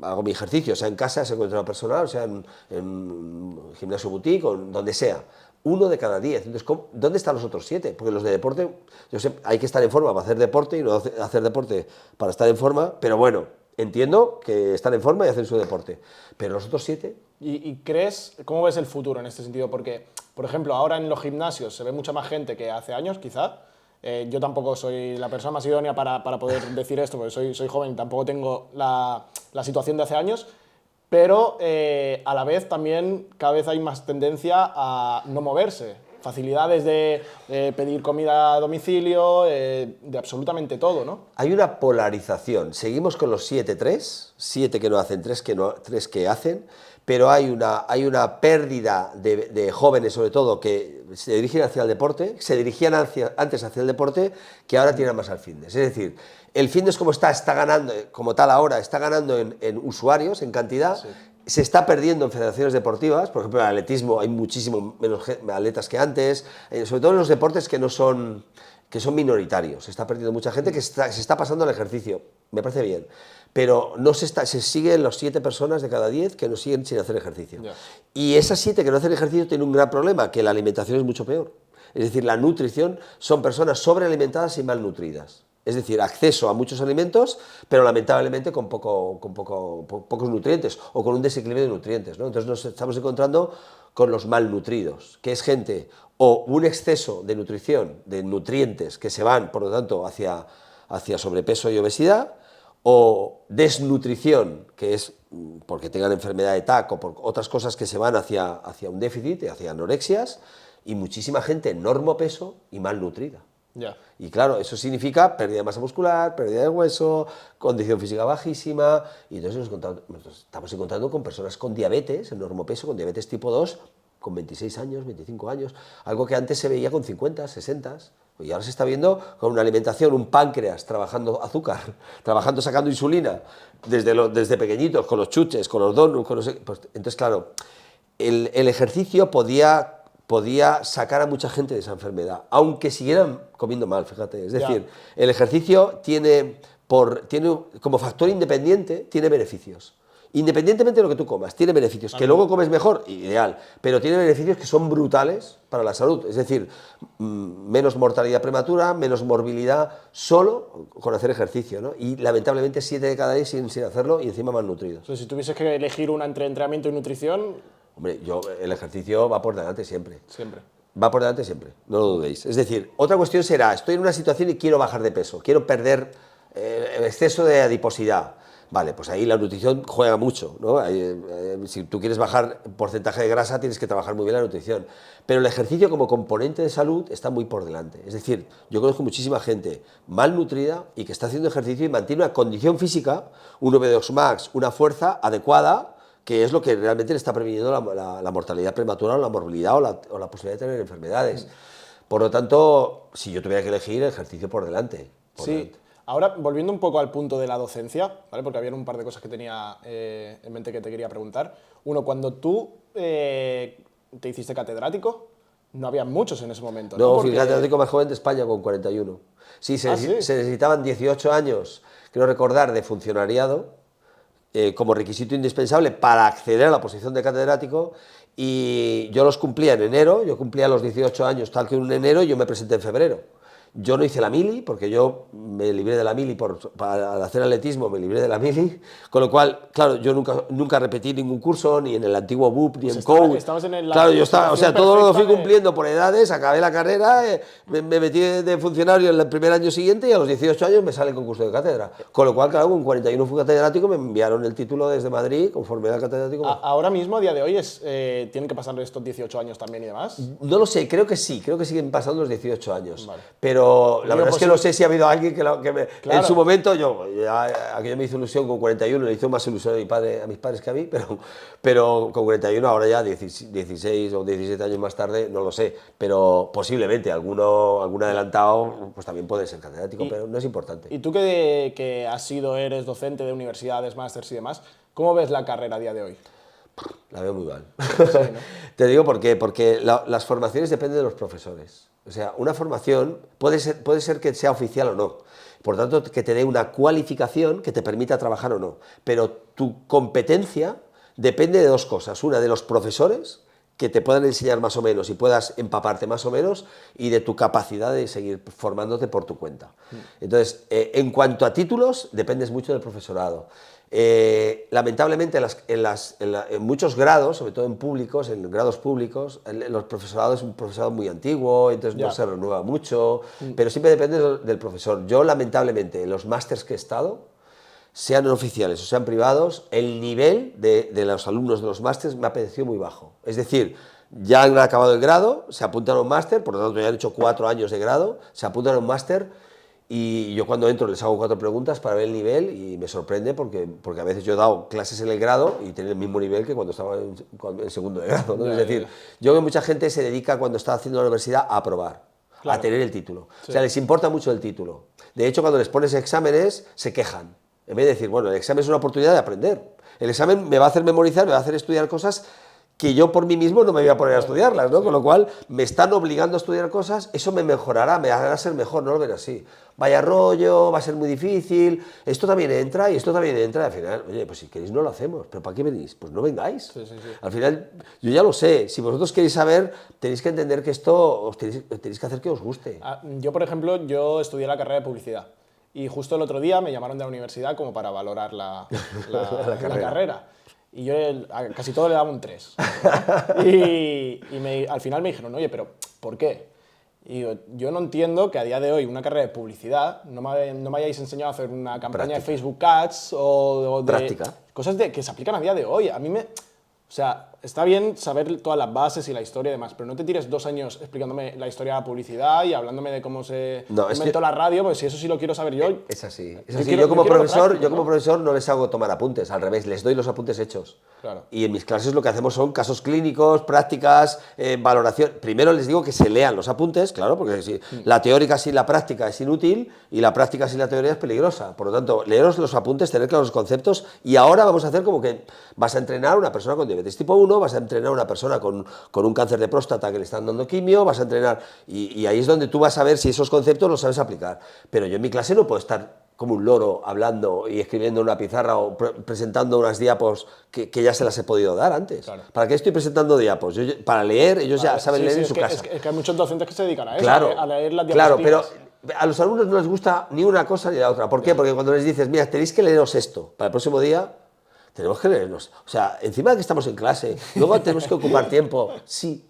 hago mi ejercicio, sea en casa, sea con entrenador personal, sea en gimnasio boutique o donde sea. 1 de cada 10. Entonces, ¿dónde están los otros 7? Porque los de deporte, yo sé, hay que estar en forma para hacer deporte y no hacer deporte para estar en forma, pero bueno, entiendo que están en forma y hacen su deporte. Pero los otros 7... ¿Y crees, cómo ves el futuro en este sentido? Porque, por ejemplo, ahora en los gimnasios se ve mucha más gente que hace años, quizá. Yo tampoco soy la persona más idónea para poder decir esto, porque soy joven y tampoco tengo la situación de hace años. Pero a la vez también cada vez hay más tendencia a no moverse. Facilidades de pedir comida a domicilio, de absolutamente todo, ¿no? Hay una polarización. Seguimos con los 7-3, 7 que no hacen, 3 que hacen, pero hay una pérdida de jóvenes, sobre todo, que se dirigen hacia el deporte, se dirigían antes hacia el deporte, que ahora tiran más al fitness. Es decir, el fitness como está ganando, como tal ahora, está ganando en usuarios, en cantidad. Sí. Se está perdiendo en federaciones deportivas, por ejemplo, en el atletismo hay muchísimo menos atletas que antes, sobre todo en los deportes que son minoritarios. Se está perdiendo mucha gente que se está pasando al ejercicio, me parece bien, pero se siguen los 7 personas de cada 10 que no siguen sin hacer ejercicio. Yeah. Y esas 7 que no hacen ejercicio tienen un gran problema, que la alimentación es mucho peor. Es decir, la nutrición son personas sobrealimentadas y malnutridas. Es decir, acceso a muchos alimentos, pero lamentablemente con pocos nutrientes o con un desequilibrio de nutrientes, ¿no? Entonces nos estamos encontrando con los malnutridos, que es gente o un exceso de nutrición, de nutrientes que se van, por lo tanto, hacia sobrepeso y obesidad, o desnutrición, que es porque tengan enfermedad de TAC o por otras cosas que se van hacia un déficit, hacia anorexias, y muchísima gente normopeso y malnutrida. Yeah. Y claro, eso significa pérdida de masa muscular, pérdida de hueso, condición física bajísima, y entonces nos estamos encontrando con personas con diabetes, en normopeso, con diabetes tipo 2, con 26 años, 25 años, algo que antes se veía con 50, 60, y ahora se está viendo con una alimentación, un páncreas trabajando azúcar, sacando insulina, desde pequeñitos, con los chuches, con los donuts, pues, entonces claro, el ejercicio podía sacar a mucha gente de esa enfermedad, aunque siguieran comiendo mal, fíjate. Es decir, el ejercicio tiene como factor independiente, tiene beneficios. Independientemente de lo que tú comas, tiene beneficios. Que luego comes mejor, ideal, pero tiene beneficios que son brutales para la salud. Es decir, menos mortalidad prematura, menos morbilidad, solo con hacer ejercicio, ¿no? Y lamentablemente 7 de cada 10 sin hacerlo y encima malnutridos. O sea, si tuvieses que elegir una entre entrenamiento y nutrición... Hombre, el ejercicio va por delante siempre. Siempre. Va por delante siempre, no lo dudéis. Es decir, otra cuestión será, estoy en una situación y quiero bajar de peso, quiero perder el exceso de adiposidad. Vale, pues ahí la nutrición juega mucho, ¿no? Si tú quieres bajar porcentaje de grasa, tienes que trabajar muy bien la nutrición. Pero el ejercicio como componente de salud está muy por delante. Es decir, yo conozco muchísima gente malnutrida y que está haciendo ejercicio y mantiene una condición física, un V2 max, una fuerza adecuada, que es lo que realmente le está previniendo la mortalidad prematura o la morbilidad o la posibilidad de tener enfermedades. Por lo tanto, si yo tuviera que elegir, el ejercicio por delante. Sí. Ahora, volviendo un poco al punto de la docencia, ¿vale? Porque había un par de cosas que tenía en mente que te quería preguntar. Uno, cuando tú te hiciste catedrático, no había muchos en ese momento. No, fui el catedrático más joven de España con 41. Sí, se necesitaban 18 años, creo recordar, de funcionariado como requisito indispensable para acceder a la posición de catedrático, y yo los cumplía en enero, yo cumplía los 18 años tal que en enero, y yo me presenté en febrero. Yo no hice la mili, porque yo me libré de la mili, para hacer atletismo me libré de la mili, con lo cual, claro, yo nunca repetí ningún curso, ni en el antiguo BUP, ni en COU. Claro, yo estaba, o sea, todo lo fui cumpliendo por edades, acabé la carrera, me metí de funcionario en el primer año siguiente y a los 18 años me sale el concurso de cátedra. Con lo cual, claro, con 41 fui catedrático, me enviaron el título desde Madrid, conforme era catedrático. Ahora mismo, a día de hoy, ¿tienen que pasar estos 18 años también y demás? No lo sé, creo que siguen pasando los 18 años, vale. Pero la verdad es que no sé si ha habido alguien que me... Claro. En su momento, aquello me hizo ilusión con 41, le hizo más ilusión a mis padres que a mí, pero con 41, ahora ya 16 o 17 años más tarde, no lo sé, pero posiblemente algún adelantado pues también puede ser catedrático, pero no es importante. Y tú que eres docente de universidades, másters y demás, ¿cómo ves la carrera a día de hoy? La veo muy mal. Sí, ¿no? Te digo por qué, porque las formaciones dependen de los profesores. O sea, una formación puede ser que sea oficial o no, por tanto que te dé una cualificación que te permita trabajar o no, pero tu competencia depende de dos cosas: una, de los profesores, que te puedan enseñar más o menos y puedas empaparte más o menos, y de tu capacidad de seguir formándote por tu cuenta. Entonces, en cuanto a títulos, dependes mucho del profesorado. Lamentablemente en muchos grados, sobre todo en grados públicos, los profesorados es un profesorado muy antiguo, entonces no se renueva mucho, pero siempre depende del profesor. Yo, lamentablemente, en los másters que he estado, sean oficiales o sean privados, el nivel de los alumnos de los másters me ha parecido muy bajo. Es decir, ya han acabado el grado, se apuntan a un máster, por lo tanto ya han hecho 4 años de grado, se apuntan a un máster. Y yo cuando entro les hago 4 preguntas para ver el nivel, y me sorprende porque a veces yo he dado clases en el grado y tienen el mismo nivel que cuando estaba en segundo de grado, ¿no? Es decir, yo veo que mucha gente se dedica cuando está haciendo la universidad a aprobar, a tener el título. Sí. O sea, les importa mucho el título. De hecho, cuando les pones exámenes, se quejan. En vez de decir, bueno, el examen es una oportunidad de aprender. El examen me va a hacer memorizar, me va a hacer estudiar cosas que yo por mí mismo no me voy a poner a estudiarlas, ¿no? Sí. Con lo cual, me están obligando a estudiar cosas, eso me mejorará, me hará ser mejor, no lo ven así. Vaya rollo, va a ser muy difícil, esto también entra y esto también entra, y al final, oye, pues si queréis no lo hacemos, ¿pero para qué venís? Pues no vengáis. Sí. Al final, yo ya lo sé, si vosotros queréis saber, tenéis que entender que esto os tenéis que hacer que os guste. Yo, por ejemplo, yo estudié la carrera de publicidad, y justo el otro día me llamaron de la universidad como para valorar la carrera. Y yo a casi todo le daba un 3. Y al final me dijeron, oye, pero ¿por qué? Y yo no entiendo que a día de hoy una carrera de publicidad no me hayáis enseñado a hacer una campaña de Facebook Ads o de cosas que se aplican a día de hoy. A mí o sea, está bien saber todas las bases y la historia y demás, pero no te tires 2 años explicándome la historia de la publicidad y hablándome de cómo se inventó la radio, porque si eso sí lo quiero saber yo. Es así. Yo como profesor no les hago tomar apuntes, al revés, les doy los apuntes hechos. Claro. Y en mis clases lo que hacemos son casos clínicos, prácticas, valoración. Primero les digo que se lean los apuntes, claro, porque si la teórica sin la práctica es inútil y la práctica sin la teoría es peligrosa. Por lo tanto, leeros los apuntes, tener claros los conceptos, y ahora vamos a hacer como que vas a entrenar a una persona con diabetes tipo 1, vas a entrenar a una persona con un cáncer de próstata que le están dando quimio, vas a entrenar, y ahí es donde tú vas a ver si esos conceptos los sabes aplicar. Pero yo en mi clase no puedo estar como un loro hablando y escribiendo en una pizarra o presentando unas diapos que ya se las he podido dar antes. Claro. ¿Para qué estoy presentando diapos? Para leer, ellos ya saben leer en su casa. Es que hay muchos docentes que se dedican a eso, claro, a leer las diapositivas. Claro, pero a los alumnos no les gusta ni una cosa ni la otra. ¿Por qué? Porque cuando les dices, mira, tenéis que leeros esto para el próximo día, tenemos que leernos. O sea, encima de que estamos en clase, luego tenemos que ocupar tiempo. Sí,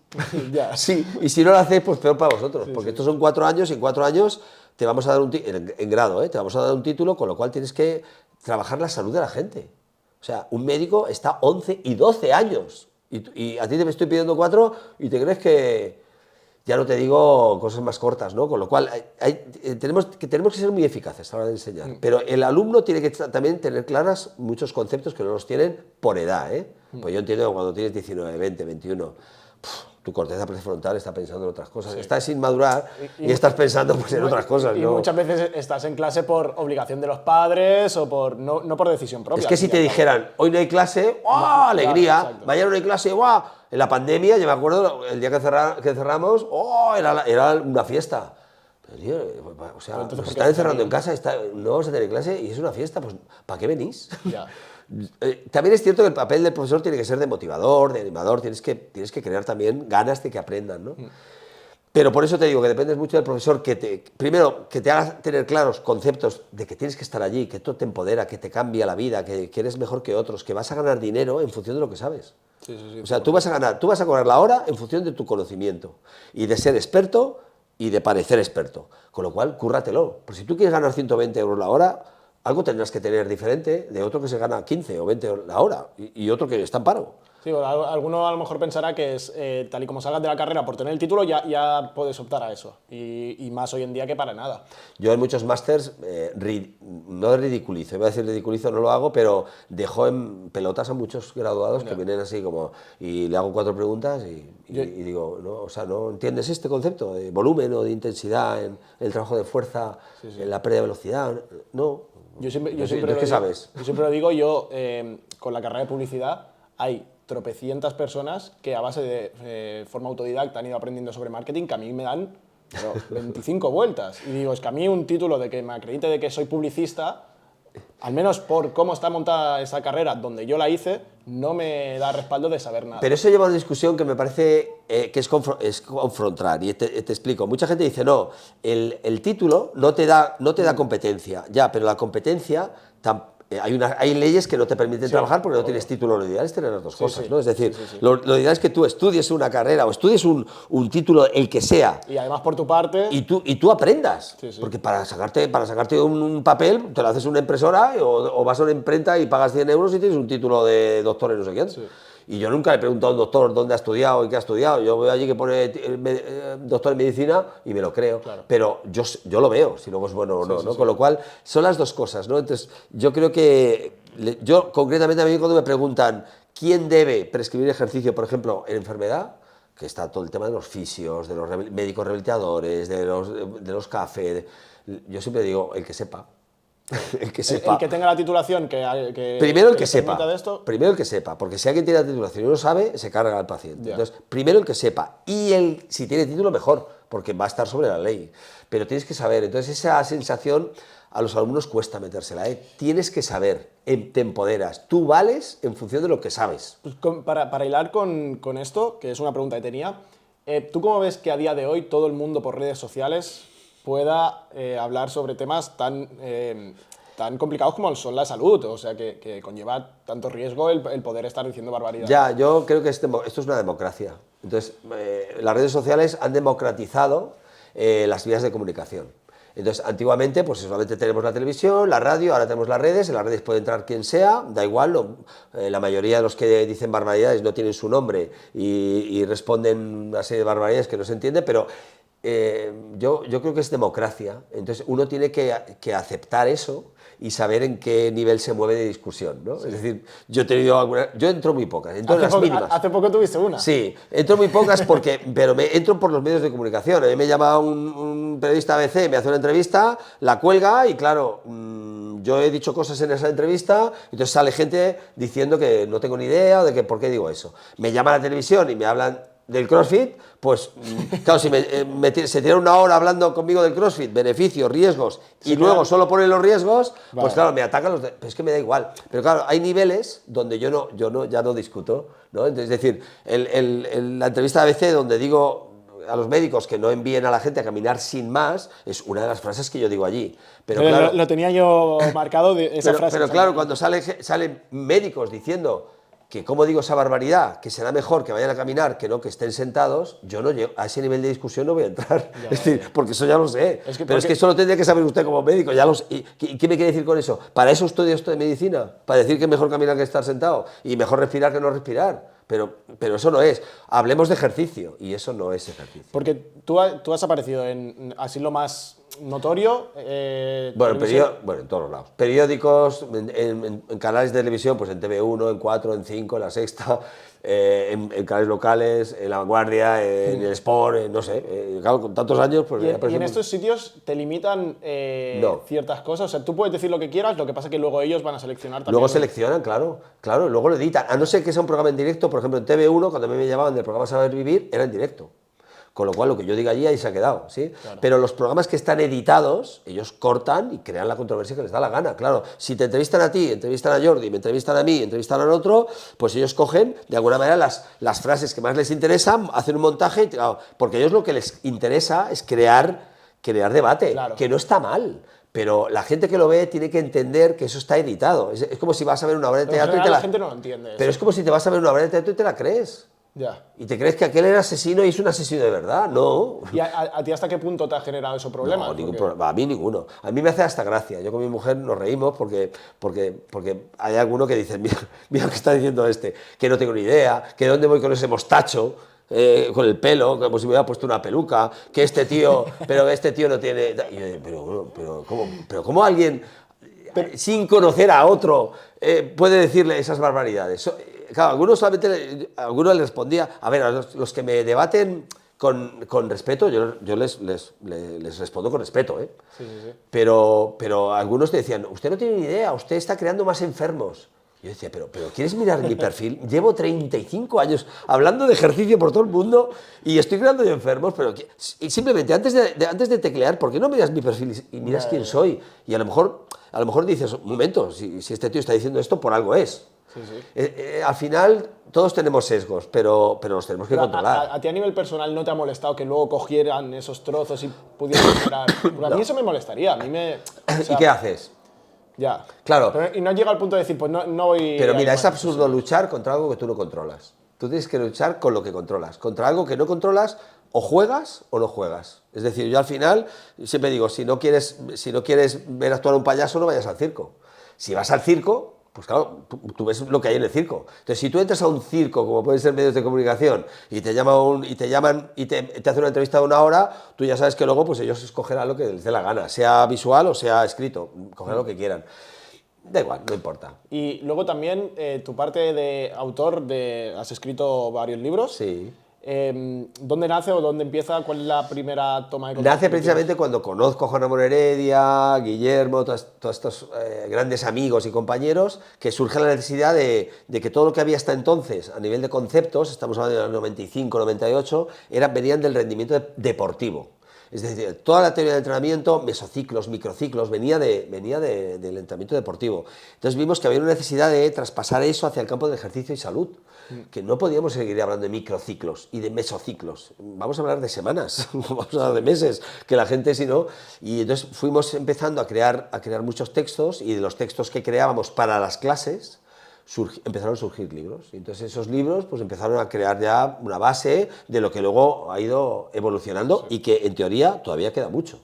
sí. Y si no lo hacéis, pues peor para vosotros. Porque estos son 4 años y en 4 años te vamos a dar en grado, te vamos a dar un título, con lo cual tienes que trabajar la salud de la gente. O sea, un médico está 11 y 12 años y a ti te estoy pidiendo 4 y te crees que, ya no te digo cosas más cortas, ¿no? Con lo cual tenemos que ser muy eficaces a la hora de enseñar. Pero el alumno tiene que también tener claras muchos conceptos que no los tienen por edad, Pues yo entiendo que cuando tienes 19, 20, 21... tu corteza prefrontal está pensando en otras cosas. Estás sin madurar y estás pensando pues, en otras cosas. Y ¿no? muchas veces estás en clase por obligación de los padres o no por decisión propia. Es que si te dijeran, hoy no hay clase, ¡oh, alegría! Claro, mañana no hay clase, ¡oh! En la pandemia, yo me acuerdo, el día que cerramos, ¡oh! Era una fiesta. Pero, tío, o sea, nos están encerrando en casa, no vamos a tener clase y es una fiesta, pues ¿para qué venís? Ya. También es cierto que el papel del profesor tiene que ser de motivador, de animador, tienes que crear también ganas de que aprendan, ¿no? Pero por eso te digo que dependes mucho del profesor, primero, que te haga tener claros conceptos de que tienes que estar allí, que esto te empodera, que te cambia la vida, que eres mejor que otros, que vas a ganar dinero en función de lo que sabes. Sí, o sea, tú vas a cobrar la hora en función de tu conocimiento y de ser experto y de parecer experto. Con lo cual, cúrratelo. Porque si tú quieres ganar 120 euros la hora, algo tendrás que tener diferente de otro que se gana 15 o 20 la hora y otro que está en paro. Sí, bueno, alguno a lo mejor pensará que es tal y como salgas de la carrera por tener el título ya puedes optar a eso. Y más hoy en día que para nada. Yo en muchos másters no ridiculizo, iba a decir ridiculizo, no lo hago, pero dejo en pelotas a muchos graduados que vienen así como... Y le hago 4 preguntas y digo, no, o sea, ¿no entiendes este concepto de volumen o de intensidad en el trabajo de fuerza, en la pérdida de velocidad? No. Yo siempre lo digo, con la carrera de publicidad hay tropecientas personas que a base de forma autodidacta han ido aprendiendo sobre marketing que a mí me dan 25 vueltas. Y digo, es que a mí un título de que me acredite de que soy publicista, al menos por cómo está montada esa carrera donde yo la hice, no me da respaldo de saber nada. Pero eso lleva a una discusión que me parece que es confrontar, y te explico. Mucha gente dice, no, el título no te da competencia, ya, pero la competencia... Hay leyes que no te permiten trabajar porque no tienes título. Lo ideal es tener las dos cosas, ¿no? Es decir, lo ideal es que tú estudies una carrera o estudies un título, el que sea. Y además por tu parte... Y tú aprendas. Porque para sacarte un papel, te lo haces una impresora o vas a una imprenta y pagas 100 euros y tienes un título de doctor en no sé quién. Y yo nunca le he preguntado a un doctor dónde ha estudiado y qué ha estudiado. Yo voy allí que pone doctor en medicina y me lo creo. Claro. Pero yo lo veo, si luego es bueno o no, ¿no? Con lo cual, son las dos cosas, ¿no? Entonces, yo creo que... Yo, concretamente, a mí cuando me preguntan quién debe prescribir ejercicio, por ejemplo, en enfermedad, que está todo el tema de los fisios, de los médicos rehabilitadores, de los CAFE, yo siempre digo, el que sepa. El que sepa. El que tenga la titulación primero el que sepa. Primero el que sepa, porque si alguien tiene la titulación y no lo sabe, se carga al paciente. Entonces, primero el que sepa. Y si tiene título, mejor, porque va a estar sobre la ley. Pero tienes que saber. Entonces, esa sensación a los alumnos cuesta metérsela. Tienes que saber, te empoderas. Tú vales en función de lo que sabes. Pues para hilar con esto, que es una pregunta que tenía, ¿tú cómo ves que a día de hoy todo el mundo por redes sociales pueda hablar sobre temas tan complicados como son la salud? O sea, que conlleva tanto riesgo el poder estar diciendo barbaridades. Ya, yo creo que esto es una democracia. Entonces, las redes sociales han democratizado las vías de comunicación. Entonces, antiguamente, pues solamente tenemos la televisión, la radio, ahora tenemos las redes, en las redes puede entrar quien sea, da igual, la mayoría de los que dicen barbaridades no tienen su nombre y responden una serie de barbaridades que no se entiende, pero yo creo que es democracia. Entonces, uno tiene que aceptar eso y saber en qué nivel se mueve de discusión, ¿no? Es decir, yo entro muy pocas, entro en las mínimas. ¿Hace poco tuviste una? Sí, entro muy pocas pero entro por los medios de comunicación. A mí me llama un periodista ABC, me hace una entrevista, la cuelga y claro, yo he dicho cosas en esa entrevista, entonces sale gente diciendo que no tengo ni idea o de que por qué digo eso. Me llama a la televisión y me hablan del CrossFit, pues claro, si se tira una hora hablando conmigo del CrossFit, beneficios, riesgos, y luego solo ponen los riesgos, pues claro, me atacan los... Pero es que me da igual. Pero claro, hay niveles donde ya no discuto, ¿no? Entonces, es decir, la entrevista de ABC donde digo a los médicos que no envíen a la gente a caminar sin más, es una de las frases que yo digo allí. Pero claro, lo tenía yo marcado de esa frase. Pero claro, cuando salen médicos diciendo que cómo digo esa barbaridad, que será mejor que vayan a caminar que no que estén sentados, yo no llego, a ese nivel de discusión no voy a entrar. Es decir, porque eso ya lo sé. Pero es que eso lo tendría que saber usted como médico. ¿Y qué me quiere decir con eso? ¿Para eso estudio esto de medicina? ¿Para decir que es mejor caminar que estar sentado? Y mejor respirar que no respirar. Pero eso no es. Hablemos de ejercicio, y eso no es ejercicio. Porque tú has aparecido en así lo más notorio. Bueno, en todos los lados. Periódicos, en canales de televisión, pues en TV1, en 4, en 5, en La Sexta, en canales locales, en La Vanguardia, en el Sport, no sé. Claro, con tantos años, pues... ¿Y en estos sitios te limitan ciertas cosas? O sea, tú puedes decir lo que quieras, lo que pasa es que luego ellos van a seleccionar también. Luego seleccionan, claro, luego lo editan. A no ser que sea un programa en directo, por ejemplo, en TV1, cuando a mí me llamaban del programa Saber Vivir, era en directo. Con lo cual, lo que yo diga allí, ahí se ha quedado, ¿sí? Claro. Pero los programas que están editados, ellos cortan y crean la controversia que les da la gana. Claro, si te entrevistan a ti, entrevistan a Jordi, me entrevistan a mí, entrevistan al otro, pues ellos cogen, de alguna manera, las frases que más les interesan, hacen un montaje, claro, porque a ellos lo que les interesa es crear debate, claro, que no está mal. Pero la gente que lo ve tiene que entender que eso está editado. Es como si vas a ver una obra de teatro y la gente no lo entiende. Pero es como si te vas a ver una obra de teatro y te la crees. Ya. ¿Y te crees que aquel era asesino y es un asesino de verdad? No. ¿Y a ti hasta qué punto te ha generado esos problemas? No, ningún problema. A mí ninguno. A mí me hace hasta gracia. Yo con mi mujer nos reímos porque hay alguno que dice, mira lo que está diciendo este, que no tengo ni idea, que dónde voy con ese mostacho, con el pelo, como si me hubiera puesto una peluca, que este tío no tiene... Y yo, pero ¿cómo alguien, sin conocer a otro, puede decirle esas barbaridades? Claro, algunos les respondía, a ver, a los que me debaten con respeto, yo les respondo con respeto, ¿eh? Sí. Pero algunos te decían, usted no tiene ni idea, usted está creando más enfermos. Yo decía, pero ¿quieres mirar mi perfil? Llevo 35 años hablando de ejercicio por todo el mundo y estoy creando yo enfermos, pero y simplemente antes de teclear, ¿por qué no miras mi perfil y miras quién soy? Y a lo mejor dices, un momento, si este tío está diciendo esto, por algo es. Sí. Al final todos tenemos sesgos, pero los tenemos que controlar. ¿A ti a nivel personal no te ha molestado que luego cogieran esos trozos y pudieran generar? A mí eso me molestaría. O sea, ¿y qué haces? Ya. Claro. Y no llega al punto de decir, pues no voy... Pero mira, es absurdo luchar contra algo que tú no controlas. Tú tienes que luchar con lo que controlas. Contra algo que no controlas, o juegas o no juegas. Es decir, yo al final siempre digo, si no quieres ver actuar a un payaso, no vayas al circo. Si vas al circo, pues claro, tú ves lo que hay en el circo. Entonces, si tú entras a un circo, como pueden ser medios de comunicación, y te llaman y te hacen una entrevista de 1 hora, tú ya sabes que luego pues ellos escogerán lo que les dé la gana, sea visual o sea escrito, cogerán lo que quieran. Da igual, no importa. Y luego también tu parte de autor, has escrito varios libros. Sí. ¿Dónde nace o dónde empieza? ¿Cuál es la primera toma de contacto? Nace precisamente cuando conozco a Juan Ramón Heredia, Guillermo, todos estos grandes amigos y compañeros, que surge la necesidad de que todo lo que había hasta entonces a nivel de conceptos, estamos hablando del 95, 98, venían del rendimiento deportivo. Es decir, toda la teoría de entrenamiento, mesociclos, microciclos, venía del entrenamiento deportivo. Entonces vimos que había una necesidad de traspasar eso hacia el campo del ejercicio y salud, que no podíamos seguir hablando de microciclos y de mesociclos. Vamos a hablar de semanas, vamos a hablar de meses, que la gente si no... Y entonces fuimos empezando a crear muchos textos, y de los textos que creábamos para las clases, empezaron a surgir libros, y entonces esos libros pues empezaron a crear ya una base de lo que luego ha ido evolucionando, y que en teoría todavía queda mucho.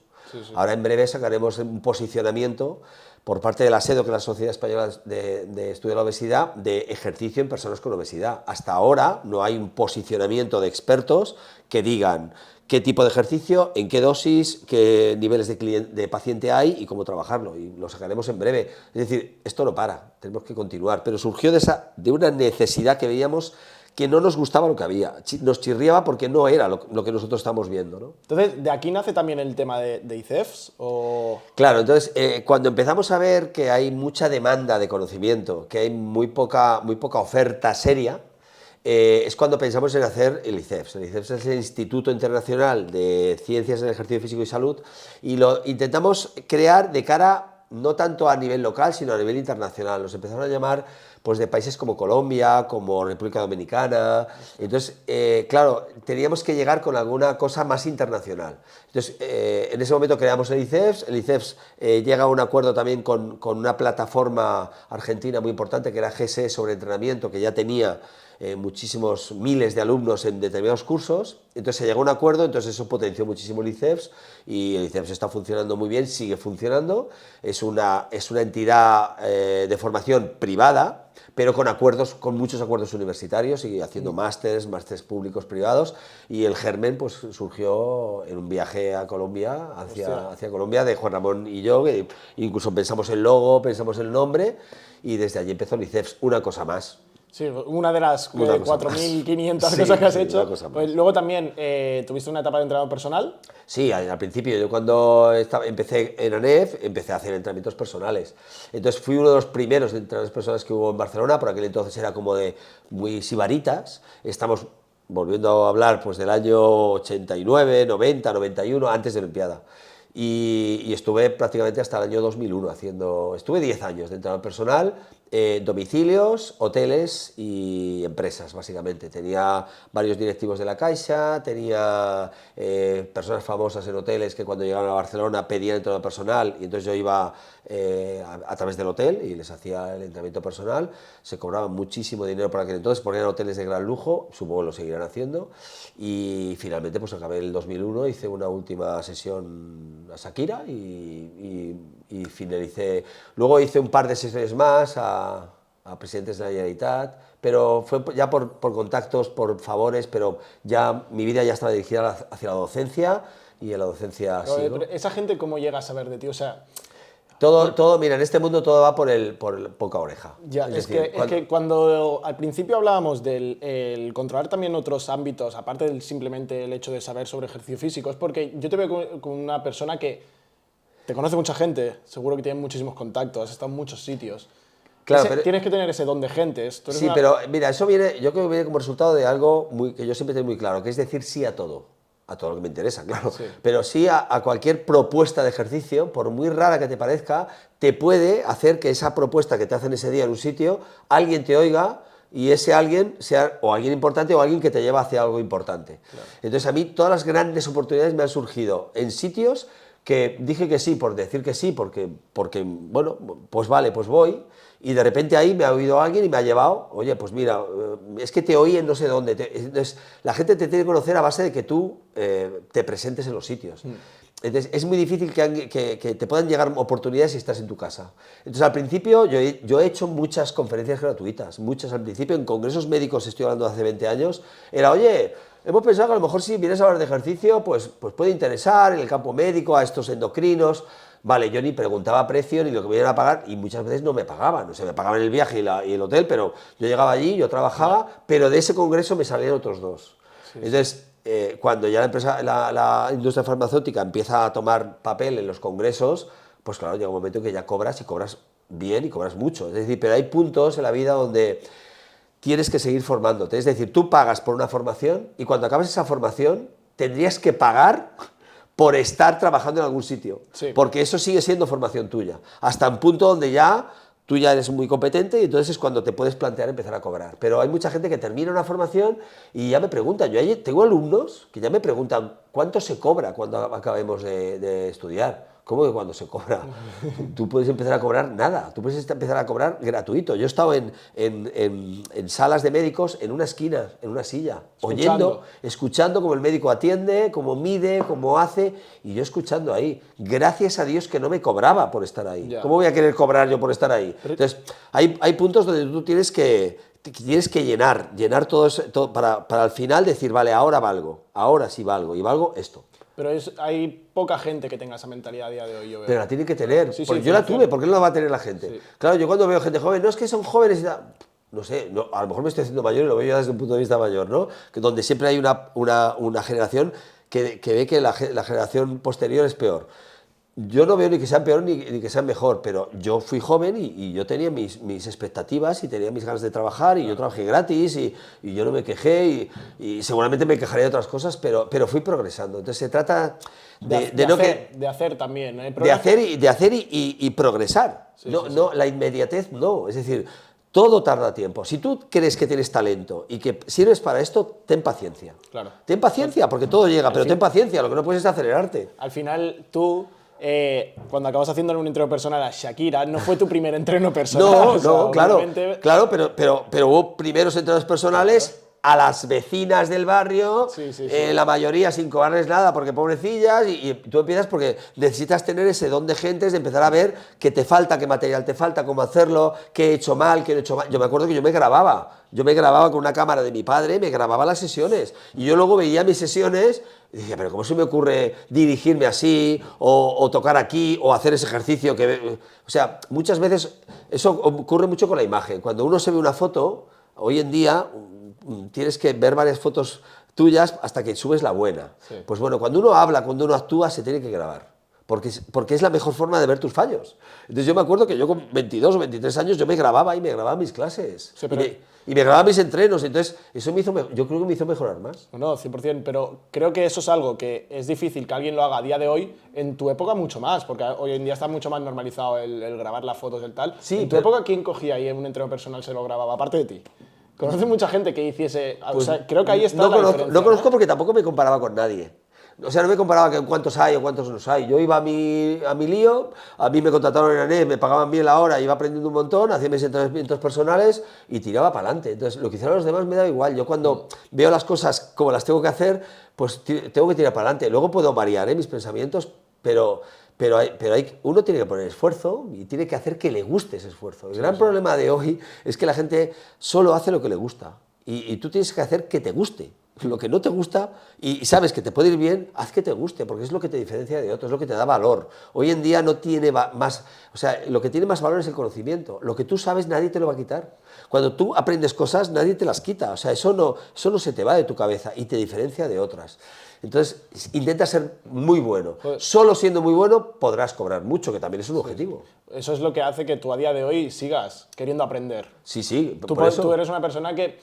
Ahora en breve sacaremos un posicionamiento por parte de la SEDO, que es la Sociedad Española de Estudio de la Obesidad, de ejercicio en personas con obesidad. Hasta ahora no hay un posicionamiento de expertos que digan qué tipo de ejercicio, en qué dosis, qué niveles de paciente hay y cómo trabajarlo, y lo sacaremos en breve. Es decir, esto no para, tenemos que continuar, pero surgió de una necesidad que veíamos que no nos gustaba lo que había, nos chirriaba porque no era lo que nosotros estamos viendo, ¿no? Entonces, ¿de aquí nace también el tema de ICEFs? ¿O? Claro, entonces, cuando empezamos a ver que hay mucha demanda de conocimiento, que hay muy poca oferta seria, es cuando pensamos en hacer el ICEFS. El ICEFS es el Instituto Internacional de Ciencias del Ejercicio Físico y Salud, y lo intentamos crear de cara no tanto a nivel local, sino a nivel internacional. Nos empezaron a llamar pues, de países como Colombia, como República Dominicana. Entonces, claro, teníamos que llegar con alguna cosa más internacional. Entonces, en ese momento creamos el ICEFS. El ICEFS llega a un acuerdo también con una plataforma argentina muy importante, que era GSE sobre entrenamiento, que ya tenía muchísimos miles de alumnos en determinados cursos. Entonces se llegó a un acuerdo, entonces eso potenció muchísimo el ICEFS, y el ICEFS está funcionando muy bien, sigue funcionando. Es una entidad de formación privada, pero con acuerdos, con muchos acuerdos universitarios, y haciendo másters públicos, privados, y el germen pues surgió en un viaje a Colombia, hacia Colombia, de Juan Ramón y yo, que incluso pensamos el logo, pensamos el nombre, y desde allí empezó el ICEFS. Una cosa más. Sí, una de las 4.500 cosas que has hecho. Pues luego también tuviste una etapa de entrenador personal. Sí, al principio, yo cuando empecé en ANEF, empecé a hacer entrenamientos personales. Entonces fui uno de los primeros entrenadores personales que hubo en Barcelona. Por aquel entonces era como de muy sibaritas. Estamos volviendo a hablar pues del año 89, 90, 91, antes de la Olimpiada. Y estuve prácticamente hasta el año 2001 estuve 10 años de entrenador personal, domicilios, hoteles y empresas, básicamente. Tenía varios directivos de la Caixa, tenía personas famosas en hoteles que cuando llegaban a Barcelona pedían entrenador personal, y entonces yo iba a través del hotel y les hacía el entrenamiento personal. Se cobraba muchísimo dinero por aquel entonces, porque eran hoteles de gran lujo, supongo que lo seguirán haciendo, y finalmente pues acabé en el 2001, hice una última sesión a Shakira y finalicé. Luego hice un par de sesiones más a presidentes de la Generalitat, pero fue ya por contactos, por favores, pero ya mi vida ya estaba dirigida hacia la docencia, y en la docencia sigo. Pero esa gente, ¿cómo llega a saber de ti? O sea, mira, en este mundo todo va por el boca a oreja. Ya, es que cuando al principio hablábamos del el controlar también otros ámbitos, aparte del simplemente el hecho de saber sobre ejercicio físico, es porque yo te veo como una persona que te conoce mucha gente, seguro que tiene muchísimos contactos, has estado en muchos sitios. Claro, pero tienes que tener ese don de gente. Sí, pero mira, eso viene, yo creo que viene como resultado de algo que yo siempre tengo muy claro, que es decir sí a todo lo que me interesa, claro, sí. Pero sí a cualquier propuesta de ejercicio, por muy rara que te parezca, te puede hacer que esa propuesta que te hacen ese día en un sitio, alguien te oiga, y ese alguien sea o alguien importante o alguien que te lleva hacia algo importante. Claro. Entonces a mí todas las grandes oportunidades me han surgido en sitios que dije que sí por decir que sí, porque bueno, pues vale, pues voy, y de repente ahí me ha oído alguien y me ha llevado, oye, pues mira, es que te oí en no sé dónde. Entonces, la gente te tiene que conocer a base de que tú te presentes en los sitios. Entonces, es muy difícil que te puedan llegar oportunidades si estás en tu casa. Entonces, al principio, yo he hecho muchas conferencias gratuitas, muchas al principio, en congresos médicos, estoy hablando de hace 20 años, era, oye, hemos pensado que a lo mejor si vienes a hablar de ejercicio, pues puede interesar en el campo médico a estos endocrinos. Vale, yo ni preguntaba precio ni lo que me iban a pagar, y muchas veces no me pagaban, o sea, me pagaban el viaje y el hotel, pero yo llegaba allí, yo trabajaba, pero de ese congreso me salían otros dos. Sí, entonces, cuando ya la industria farmacéutica empieza a tomar papel en los congresos, pues claro, llega un momento en que ya cobras, y cobras bien y cobras mucho. Es decir, pero hay puntos en la vida donde tienes que seguir formándote. Es decir, tú pagas por una formación, y cuando acabas esa formación tendrías que pagar por estar trabajando en algún sitio, sí. Porque eso sigue siendo formación tuya, hasta un punto donde tú ya eres muy competente, y entonces es cuando te puedes plantear empezar a cobrar. Pero hay mucha gente que termina una formación y ya me preguntan, yo tengo alumnos que ya me preguntan ¿cuánto se cobra cuando acabemos de estudiar? ¿Cómo que cuando se cobra? Tú puedes empezar a cobrar nada, tú puedes empezar a cobrar gratuito. Yo he estado en salas de médicos, en una esquina, en una silla, escuchando cómo el médico atiende, cómo mide, cómo hace, y yo escuchando ahí. Gracias a Dios que no me cobraba por estar ahí. ¿Cómo voy a querer cobrar yo por estar ahí? Entonces, hay puntos donde tú tienes que llenar todo para al final decir, vale, ahora valgo, ahora sí valgo, y valgo esto. Pero hay poca gente que tenga esa mentalidad a día de hoy, yo veo. Pero la tiene que tener. Sí, yo la tuve, ¿por qué no la va a tener la gente? Sí. Claro, yo cuando veo gente joven, no es que son jóvenes y tal, no sé, a lo mejor me estoy haciendo mayor y lo veo yo desde un punto de vista mayor, ¿no? Que donde siempre hay una generación que ve que la generación posterior es peor. Yo no veo ni que sean peor ni que sean mejor, pero yo fui joven y yo tenía mis expectativas y tenía mis ganas de trabajar y yo trabajé gratis y yo no me quejé y seguramente me quejaría de otras cosas, pero fui progresando. Entonces se trata de hacer también. De hacer y progresar. Sí, no, sí, sí. no, la inmediatez no. Es decir, todo tarda tiempo. Si tú crees que tienes talento y que sirves para esto, ten paciencia. Claro. Ten paciencia, porque todo llega, pero ten paciencia. Lo que no puedes es acelerarte. Al final, tú, cuando acabas haciéndole un entreno personal a Shakira, no fue tu primer entreno personal. No, o sea, no, claro, obviamente... claro, pero hubo primeros entrenos personales a las vecinas del barrio, Sí, sí, la mayoría sin cobrarles nada, porque pobrecillas, y tú empiezas porque necesitas tener ese don de gentes, de empezar a ver qué te falta, qué material te falta, cómo hacerlo, qué he hecho mal, qué no he hecho mal. Yo me acuerdo que yo me grababa con una cámara de mi padre, me grababa las sesiones, y yo luego veía mis sesiones y decía, pero ¿cómo se me ocurre dirigirme así, o tocar aquí, o hacer ese ejercicio que... O sea, muchas veces eso ocurre mucho con la imagen. Cuando uno se ve una foto, hoy en día tienes que ver varias fotos tuyas hasta que subes la buena. Sí. Pues bueno, cuando uno habla, cuando uno actúa, se tiene que grabar. Porque es la mejor forma de ver tus fallos. Entonces yo me acuerdo que yo con 22 o 23 años yo me grababa mis clases. Sí, pero... y me grababa mis entrenos. Entonces eso yo creo que me hizo mejorar más. No, 100%, pero creo que eso es algo que es difícil que alguien lo haga a día de hoy, en tu época mucho más, porque hoy en día está mucho más normalizado el grabar las fotos del tal. Sí, en tu época, ¿quién cogía y en un entreno personal se lo grababa, aparte de ti? ¿Conoces mucha gente que hiciese...? Pues o sea, creo que ahí está no la conozco, diferencia. no conozco porque tampoco me comparaba con nadie. O sea, no me comparaba con cuántos hay o cuántos no hay. Yo iba a mi lío, a mí me contrataron en ANEF, me pagaban bien la hora, iba aprendiendo un montón, hacía mis entrenamientos personales y tiraba para adelante. Entonces, lo que hicieron los demás me da igual. Yo cuando veo las cosas como las tengo que hacer, pues tengo que tirar para adelante. Luego puedo variar mis pensamientos, pero uno tiene que poner esfuerzo y tiene que hacer que le guste ese esfuerzo. El gran problema de hoy es que la gente solo hace lo que le gusta y tú tienes que hacer que te guste. Lo que no te gusta y sabes que te puede ir bien, haz que te guste, porque es lo que te diferencia de otros, es lo que te da valor. Hoy en día no tiene más, o sea, lo que tiene más valor es el conocimiento. Lo que tú sabes nadie te lo va a quitar. Cuando tú aprendes cosas nadie te las quita, o sea, eso no se te va de tu cabeza y te diferencia de otras. Entonces, intenta ser muy bueno. Solo siendo muy bueno podrás cobrar mucho, que también es un objetivo. Eso es lo que hace que tú a día de hoy sigas queriendo aprender. Sí, sí, Tú eres una persona que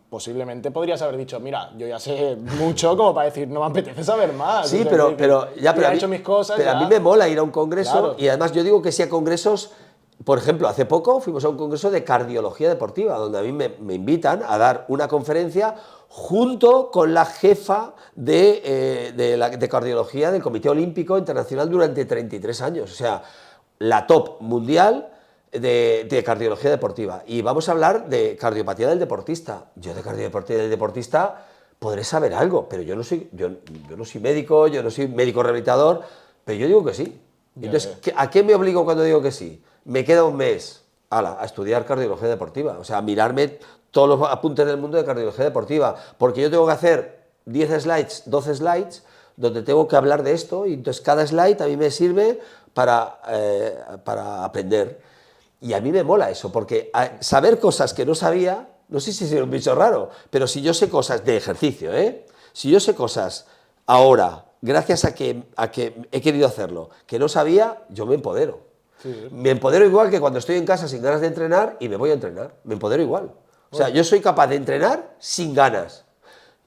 posiblemente podrías haber dicho, mira, yo ya sé mucho como para decir, no me apetece saber más. Sí, o sea, pero he hecho mis cosas. Pero ya. a mí me mola ir a un congreso, Claro. y además yo digo que sí a congresos. Por ejemplo, hace poco fuimos a un congreso de cardiología deportiva, donde a mí me invitan a dar una conferencia junto con la jefa de cardiología del Comité Olímpico Internacional durante 33 años. O sea, la top mundial de cardiología deportiva. Y vamos a hablar de cardiopatía del deportista. Yo de cardiopatía del deportista podré saber algo, pero yo no soy médico, yo no soy médico rehabilitador, pero yo digo que sí. Entonces, ¿a qué me obligo cuando digo que sí? Me queda un mes a estudiar cardiología deportiva, o sea, a mirarme todos los apuntes del mundo de cardiología deportiva, porque yo tengo que hacer 10 slides, 12 slides, donde tengo que hablar de esto, y entonces cada slide a mí me sirve para aprender. Y a mí me mola eso, porque saber cosas que no sabía, no sé si es un bicho raro, pero si yo sé cosas de ejercicio, si yo sé cosas ahora, gracias a que he querido hacerlo, que no sabía, yo me empodero. Sí. Me empodero igual que cuando estoy en casa sin ganas de entrenar y me voy a entrenar. Me empodero igual. O sea, yo soy capaz de entrenar sin ganas.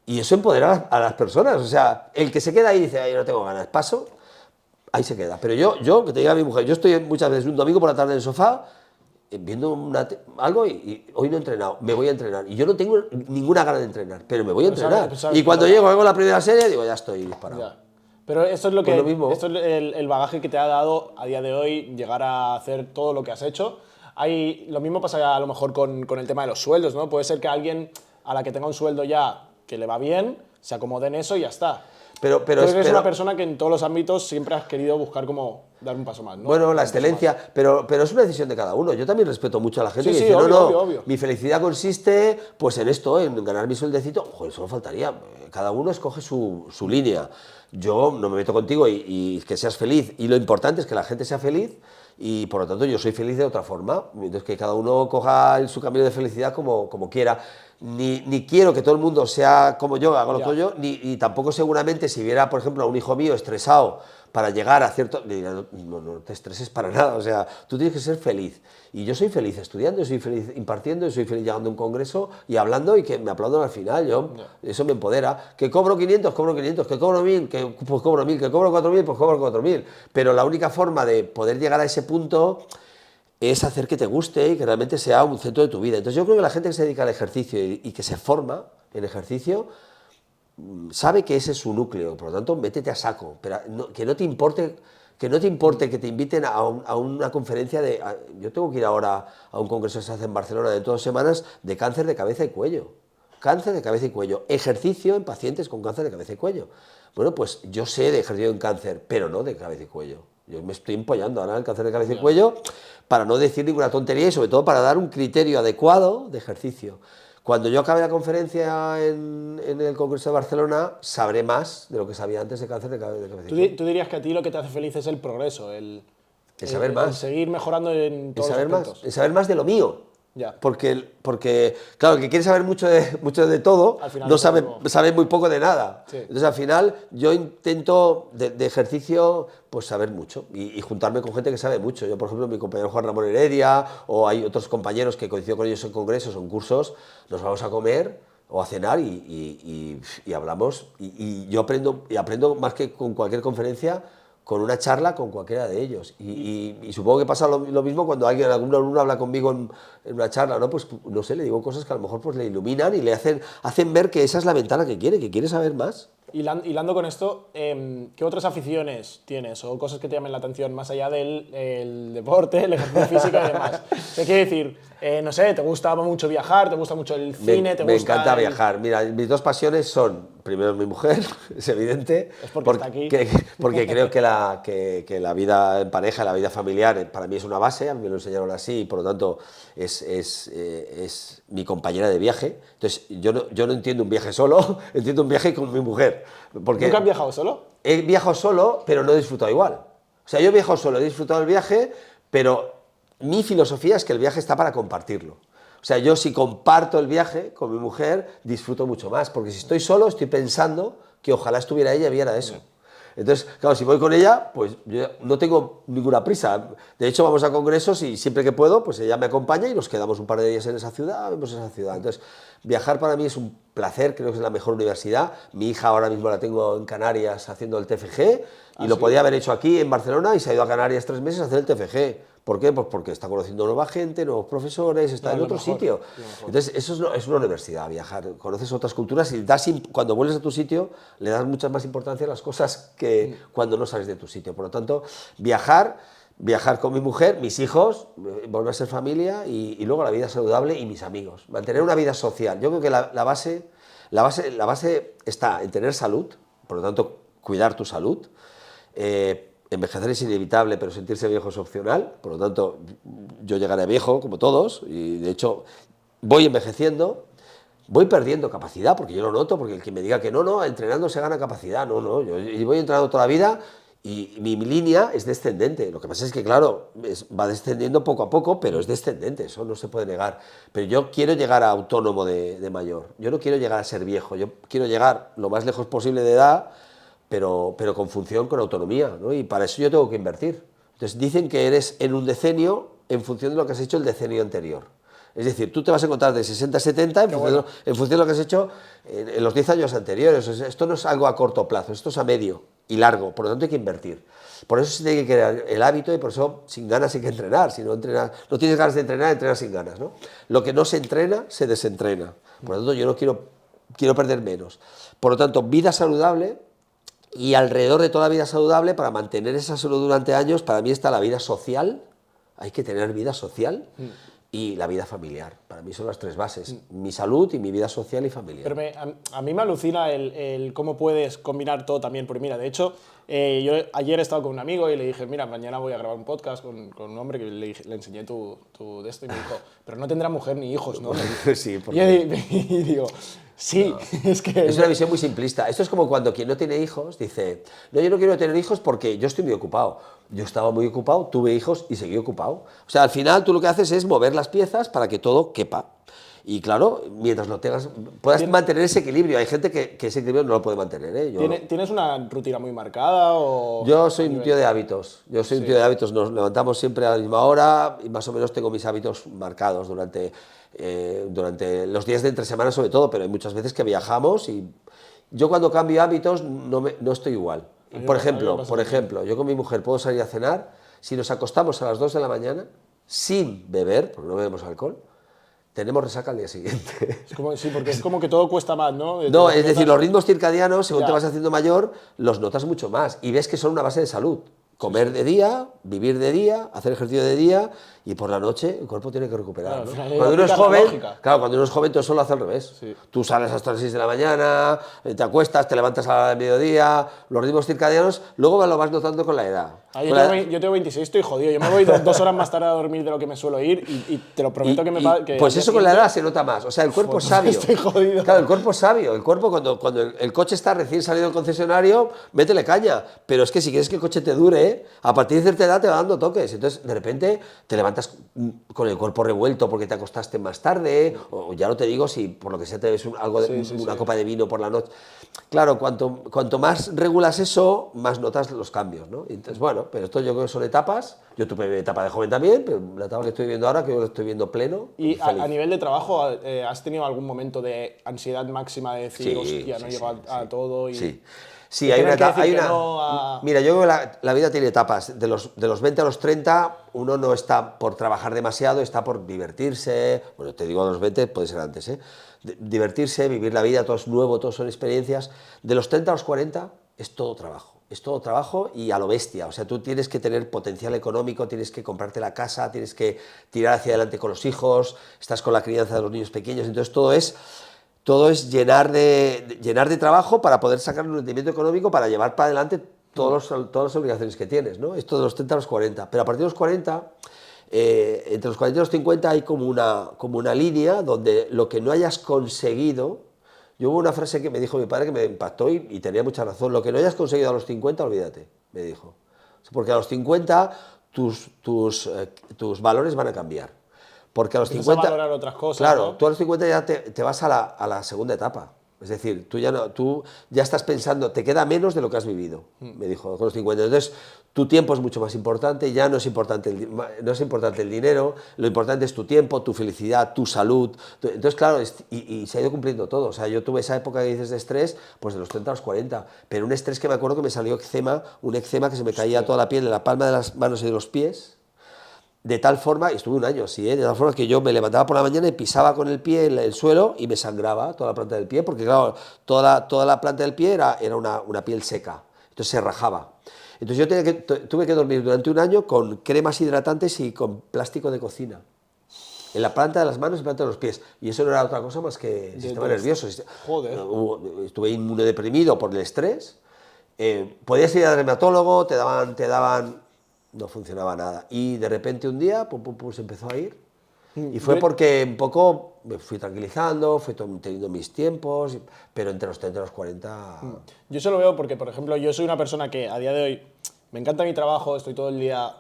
Y eso empodera a las personas. O sea, el que se queda ahí y dice, ay, no tengo ganas, paso, ahí se queda. Pero yo que te diga a mi mujer, yo estoy muchas veces un domingo por la tarde en el sofá, viendo algo y hoy no he entrenado, me voy a entrenar. Y yo no tengo ninguna gana de entrenar, pero me voy a entrenar. Y cuando hago la primera serie, digo, ya estoy disparado. Ya. Pero esto es esto es el bagaje que te ha dado a día de hoy llegar a hacer todo lo que has hecho. Lo mismo pasa a lo mejor con el tema de los sueldos, ¿no? Puede ser que alguien a la que tenga un sueldo ya que le va bien, se acomode en eso y ya está. Pero eres una persona que en todos los ámbitos siempre has querido buscar como dar un paso más, ¿no? Bueno, la excelencia, pero es una decisión de cada uno. Yo también respeto mucho a la gente que dice, obvio. Mi felicidad consiste pues en esto, en ganar mi sueldecito. Joder, eso no faltaría. Cada uno escoge su línea. Yo no me meto contigo y que seas feliz. Y lo importante es que la gente sea feliz y por lo tanto yo soy feliz de otra forma. Entonces que cada uno coja su camino de felicidad como quiera. ni quiero que todo el mundo sea como yo, hago lo que yo, ni tampoco seguramente si viera, por ejemplo, a un hijo mío estresado para llegar a cierto... Le diría, no te estreses para nada, o sea, tú tienes que ser feliz. Y yo soy feliz estudiando, soy feliz impartiendo, soy feliz llegando a un congreso y hablando y que me aplaudan al final, eso me empodera. Que cobro 500, cobro 500, que cobro 1000, pues cobro 1000, que cobro 4000, pues cobro 4000. Pero la única forma de poder llegar a ese punto es hacer que te guste y que realmente sea un centro de tu vida. Entonces yo creo que la gente que se dedica al ejercicio y que se forma en ejercicio sabe que ese es su núcleo, por lo tanto métete a saco, pero que no te importe que te inviten a una conferencia de... yo tengo que ir ahora a un congreso que se hace en Barcelona de 2 semanas de cáncer de cabeza y cuello. Cáncer de cabeza y cuello, ejercicio en pacientes con cáncer de cabeza y cuello. Bueno, pues yo sé de ejercicio en cáncer, pero no de cabeza y cuello. Yo me estoy empollando ahora en el cáncer de cabeza y cuello para no decir ninguna tontería y sobre todo para dar un criterio adecuado de ejercicio. Cuando yo acabe la conferencia en el Congreso de Barcelona, sabré más de lo que sabía antes de cáncer de cabeza y cuello. ¿Tú dirías que a ti lo que te hace feliz es el progreso, el saber más. El seguir mejorando en todos los aspectos? El saber más de lo mío. Ya. Porque, claro, el que quiere saber mucho de todo, no sabe muy poco de nada. Sí. Entonces, al final, yo intento de ejercicio pues saber mucho y juntarme con gente que sabe mucho. Yo, por ejemplo, mi compañero Juan Ramón Heredia, o hay otros compañeros que coincido con ellos en congresos o en cursos, nos vamos a comer o a cenar y hablamos. Y yo aprendo más que con cualquier conferencia, con una charla con cualquiera de ellos. Y supongo que pasa lo mismo cuando algún alumno habla conmigo en una charla, ¿no? Pues no sé, le digo cosas que a lo mejor pues le iluminan y le hacen ver que esa es la ventana que quiere saber más. Hilando con esto, ¿qué otras aficiones tienes o cosas que te llamen la atención más allá del deporte, el ejercicio físico y demás? Te quiero decir, no sé, ¿te gusta mucho viajar? ¿Te gusta mucho el cine? Me encanta viajar. Mira, mis dos pasiones son, primero, mi mujer, es evidente. Es porque está aquí. Porque creo que la vida en pareja, la vida familiar, para mí es una base, a mí me lo enseñaron así, y por lo tanto es mi compañera de viaje. Entonces, yo no entiendo un viaje solo, entiendo un viaje con mi mujer. Porque ¿Nunca has viajado solo? He viajado solo, pero no he disfrutado igual. O sea, yo he viajado solo, he disfrutado del viaje, pero mi filosofía es que el viaje está para compartirlo. O sea, yo si comparto el viaje con mi mujer, disfruto mucho más, porque si estoy solo, estoy pensando que ojalá estuviera ella y viera eso. Entonces, claro, si voy con ella, pues yo no tengo ninguna prisa. De hecho, vamos a congresos y siempre que puedo, pues ella me acompaña y nos quedamos un par de días en esa ciudad, vemos esa ciudad. Entonces, viajar para mí es un placer, creo que es la mejor universidad. Mi hija ahora mismo la tengo en Canarias haciendo el TFG y lo podía haber hecho aquí en Barcelona y se ha ido a Canarias 3 meses a hacer el TFG. ¿Por qué? Pues porque está conociendo nueva gente, nuevos profesores, está en otro sitio. Entonces, eso es una universidad, viajar. Conoces otras culturas y cuando vuelves a tu sitio le das mucha más importancia a las cosas que cuando no sales de tu sitio. Por lo tanto, viajar con mi mujer, mis hijos, volver a ser familia y luego la vida saludable y mis amigos. Mantener una vida social. Yo creo que la base está en tener salud, por lo tanto, cuidar tu salud. Envejecer es inevitable, pero sentirse viejo es opcional. Por lo tanto, yo llegaré viejo, como todos, y de hecho voy envejeciendo, voy perdiendo capacidad, porque yo lo noto, porque el que me diga que no, entrenando se gana capacidad, yo voy entrenando toda la vida y mi línea es descendente. Lo que pasa es que, claro, va descendiendo poco a poco, pero es descendente, eso no se puede negar. Pero yo quiero llegar a autónomo de mayor, yo no quiero llegar a ser viejo, yo quiero llegar lo más lejos posible de edad, pero con función, con autonomía, ¿no? Y para eso yo tengo que invertir. Entonces dicen que eres en un decenio en función de lo que has hecho el decenio anterior. Es decir, tú te vas a encontrar de 60 a 70 en función de lo que has hecho en los 10 años anteriores. O sea, esto no es algo a corto plazo, esto es a medio y largo, por lo tanto hay que invertir. Por eso se tiene que crear el hábito y por eso sin ganas hay que entrenar. Si no tienes ganas de entrenar, entrenas sin ganas, ¿no? Lo que no se entrena, se desentrena. Por lo tanto, yo no quiero perder menos. Por lo tanto, vida saludable. Y alrededor de toda vida saludable, para mantener esa salud durante años, para mí está la vida social, hay que tener vida social, y la vida familiar. Para mí son las 3 bases, mi salud y mi vida social y familiar. Pero a mí me alucina el cómo puedes combinar todo también, porque mira, de hecho, yo ayer he estado con un amigo y le dije, mira, mañana voy a grabar un podcast con un hombre que le enseñé tu de esto y me dijo, pero no tendrá mujer ni hijos, ¿no? Sí, y digo, sí, no. Es que... Es una visión muy simplista. Esto es como cuando quien no tiene hijos dice, no, yo no quiero tener hijos porque yo estoy muy ocupado. Yo estaba muy ocupado, tuve hijos y seguí ocupado. O sea, al final tú lo que haces es mover las piezas para que todo quepa. Y claro, mientras lo tengas, puedas mantener ese equilibrio. Hay gente que ese equilibrio no lo puede mantener, ¿eh? ¿Tienes una rutina muy marcada o...? Yo soy un tío de hábitos. Nos levantamos siempre a la misma hora y más o menos tengo mis hábitos marcados durante los días de entre semana sobre todo, pero hay muchas veces que viajamos y yo cuando cambio hábitos no estoy igual. Por ejemplo, yo con mi mujer puedo salir a cenar, si nos acostamos a las 2 de la mañana sin beber, porque no bebemos alcohol, tenemos resaca al día siguiente. Porque es como que todo cuesta más, ¿no? No, es decir, los ritmos circadianos, según te vas haciendo mayor, los notas mucho más y ves que son una base de salud. Comer de día, vivir de día, hacer ejercicio de día y por la noche el cuerpo tiene que recuperar. Claro, ¿no? Cuando uno es joven, todo eso lo hace al revés. Sí. Tú sales hasta las 6 de la mañana, te acuestas, te levantas a la hora del mediodía, los ritmos circadianos, luego lo vas notando con la edad. Yo tengo 26, estoy jodido. Yo me voy 2 horas más tarde a dormir de lo que me suelo ir y te lo prometo que pues eso con la edad se nota más. O sea, el cuerpo es sabio. Estoy jodido. Claro, el cuerpo es sabio. El cuerpo, cuando el coche está recién salido del concesionario, métele caña. Pero es que si quieres que el coche te dure, a partir de cierta edad te va dando toques. Entonces, de repente, te levantas con el cuerpo revuelto porque te acostaste más tarde, o ya no te digo si por lo que sea te bebes una copa de vino por la noche. Claro, cuanto más regulas eso, más notas los cambios, ¿no? Entonces, bueno, pero esto yo creo que son etapas. Yo tuve mi etapa de joven también, pero la etapa que estoy viviendo ahora, que yo lo estoy viendo pleno. Y a nivel de trabajo, ¿has tenido algún momento de ansiedad máxima de decir, hostia, no llego a todo? Sí, hay una etapa. Mira, yo creo que la vida tiene etapas. De los 20 a los 30, uno no está por trabajar demasiado, está por divertirse. Bueno, te digo a los 20, puede ser antes, ¿eh? Divertirse, vivir la vida, todo es nuevo, todo son experiencias. De los 30 a los 40 es todo trabajo. Es todo trabajo y a lo bestia. O sea, tú tienes que tener potencial económico, tienes que comprarte la casa, tienes que tirar hacia adelante con los hijos, estás con la crianza de los niños pequeños. Entonces todo es llenar de trabajo para poder sacar un rendimiento económico para llevar para adelante todas las obligaciones que tienes, ¿no? Esto de los 30 a los 40. Pero a partir de los 40, entre los 40 y los 50 hay como una línea donde lo que no hayas conseguido. Yo hubo una frase que me dijo mi padre que me impactó y tenía mucha razón. Lo que no hayas conseguido a los 50, olvídate, me dijo. Porque a los 50 tus valores van a cambiar. Porque a los 50... a valorar otras cosas, claro, ¿no? tú a los 50 ya te vas a la segunda etapa. Es decir, tú ya estás pensando, te queda menos de lo que has vivido, me dijo, con los 50. Entonces, tu tiempo es mucho más importante, ya no es importante el dinero, lo importante es tu tiempo, tu felicidad, tu salud. Entonces, claro, y se ha ido cumpliendo todo. O sea, yo tuve esa época que dices de estrés, pues de los 30 a los 40, pero un estrés que me acuerdo que me salió un eczema que se me caía toda la piel de la palma de las manos y de los pies. De tal forma, y estuve un año así, de tal forma que yo me levantaba por la mañana y pisaba con el pie el suelo y me sangraba toda la planta del pie, porque claro, toda la planta del pie era una piel seca, entonces se rajaba. Entonces yo tuve que dormir durante un año con cremas hidratantes y con plástico de cocina, en la planta de las manos y planta de los pies, y eso no era otra cosa más que sistema nervioso. Joder. Estuve inmunodeprimido por el estrés, podías ir al dermatólogo, te daban no funcionaba nada. Y de repente un día, se empezó a ir. Y fue porque un poco me fui tranquilizando, fui teniendo mis tiempos, pero entre los 30 y los 40... Yo se lo veo porque, por ejemplo, yo soy una persona que a día de hoy me encanta mi trabajo, estoy todo el día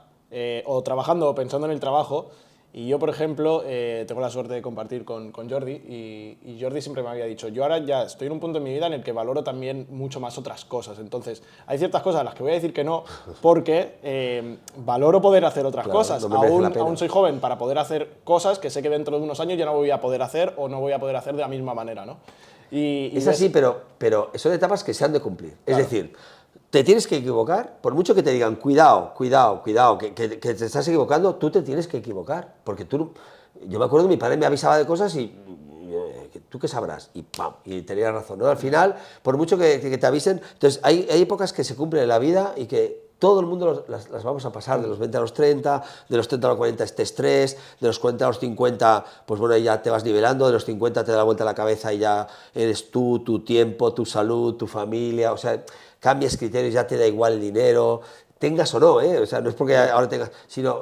o trabajando o pensando en el trabajo. Y yo, por ejemplo, tengo la suerte de compartir con Jordi y Jordi siempre me había dicho, yo ahora ya estoy en un punto en mi vida en el que valoro también mucho más otras cosas. Entonces, hay ciertas cosas a las que voy a decir que no porque valoro poder hacer otras cosas. Aún soy joven para poder hacer cosas que sé que dentro de unos años ya no voy a poder hacer o no voy a poder hacer de la misma manera, ¿no? Es así, pero son etapas que se han de cumplir. Claro. Es decir, te tienes que equivocar, por mucho que te digan, cuidado, que te estás equivocando, tú te tienes que equivocar, porque yo me acuerdo que mi padre me avisaba de cosas y ¿tú qué sabrás? Y ¡pam! Y tenía razón, ¿no? Al final, por mucho que te avisen, entonces hay épocas que se cumplen en la vida y que todo el mundo las vamos a pasar, de los 20 a los 30, de los 30 a los 40 este estrés, de los 40 a los 50, pues bueno, ya te vas nivelando, de los 50 te da la vuelta a la cabeza y ya eres tú, tu tiempo, tu salud, tu familia, o sea, cambias criterios, ya te da igual el dinero, tengas o no, o sea, no es porque ahora tengas, sino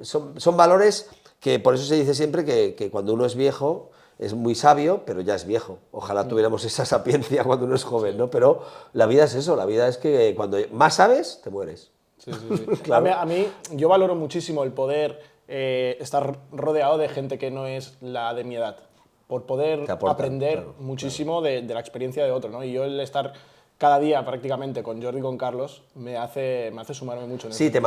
son valores que por eso se dice siempre que cuando uno es viejo es muy sabio, pero ya es viejo. Ojalá tuviéramos esa sapiencia cuando uno es joven, ¿no? Pero la vida es eso, la vida es que cuando más sabes, te mueres. Sí. Claro. A mí, yo valoro muchísimo el poder estar rodeado de gente que no es la de mi edad. por poder Te aportan, aprender claro, muchísimo de la experiencia de otro, ¿no? Y yo el estar cada día prácticamente con Jordi y con Carlos me hace sumarme mucho en Sí, eso. te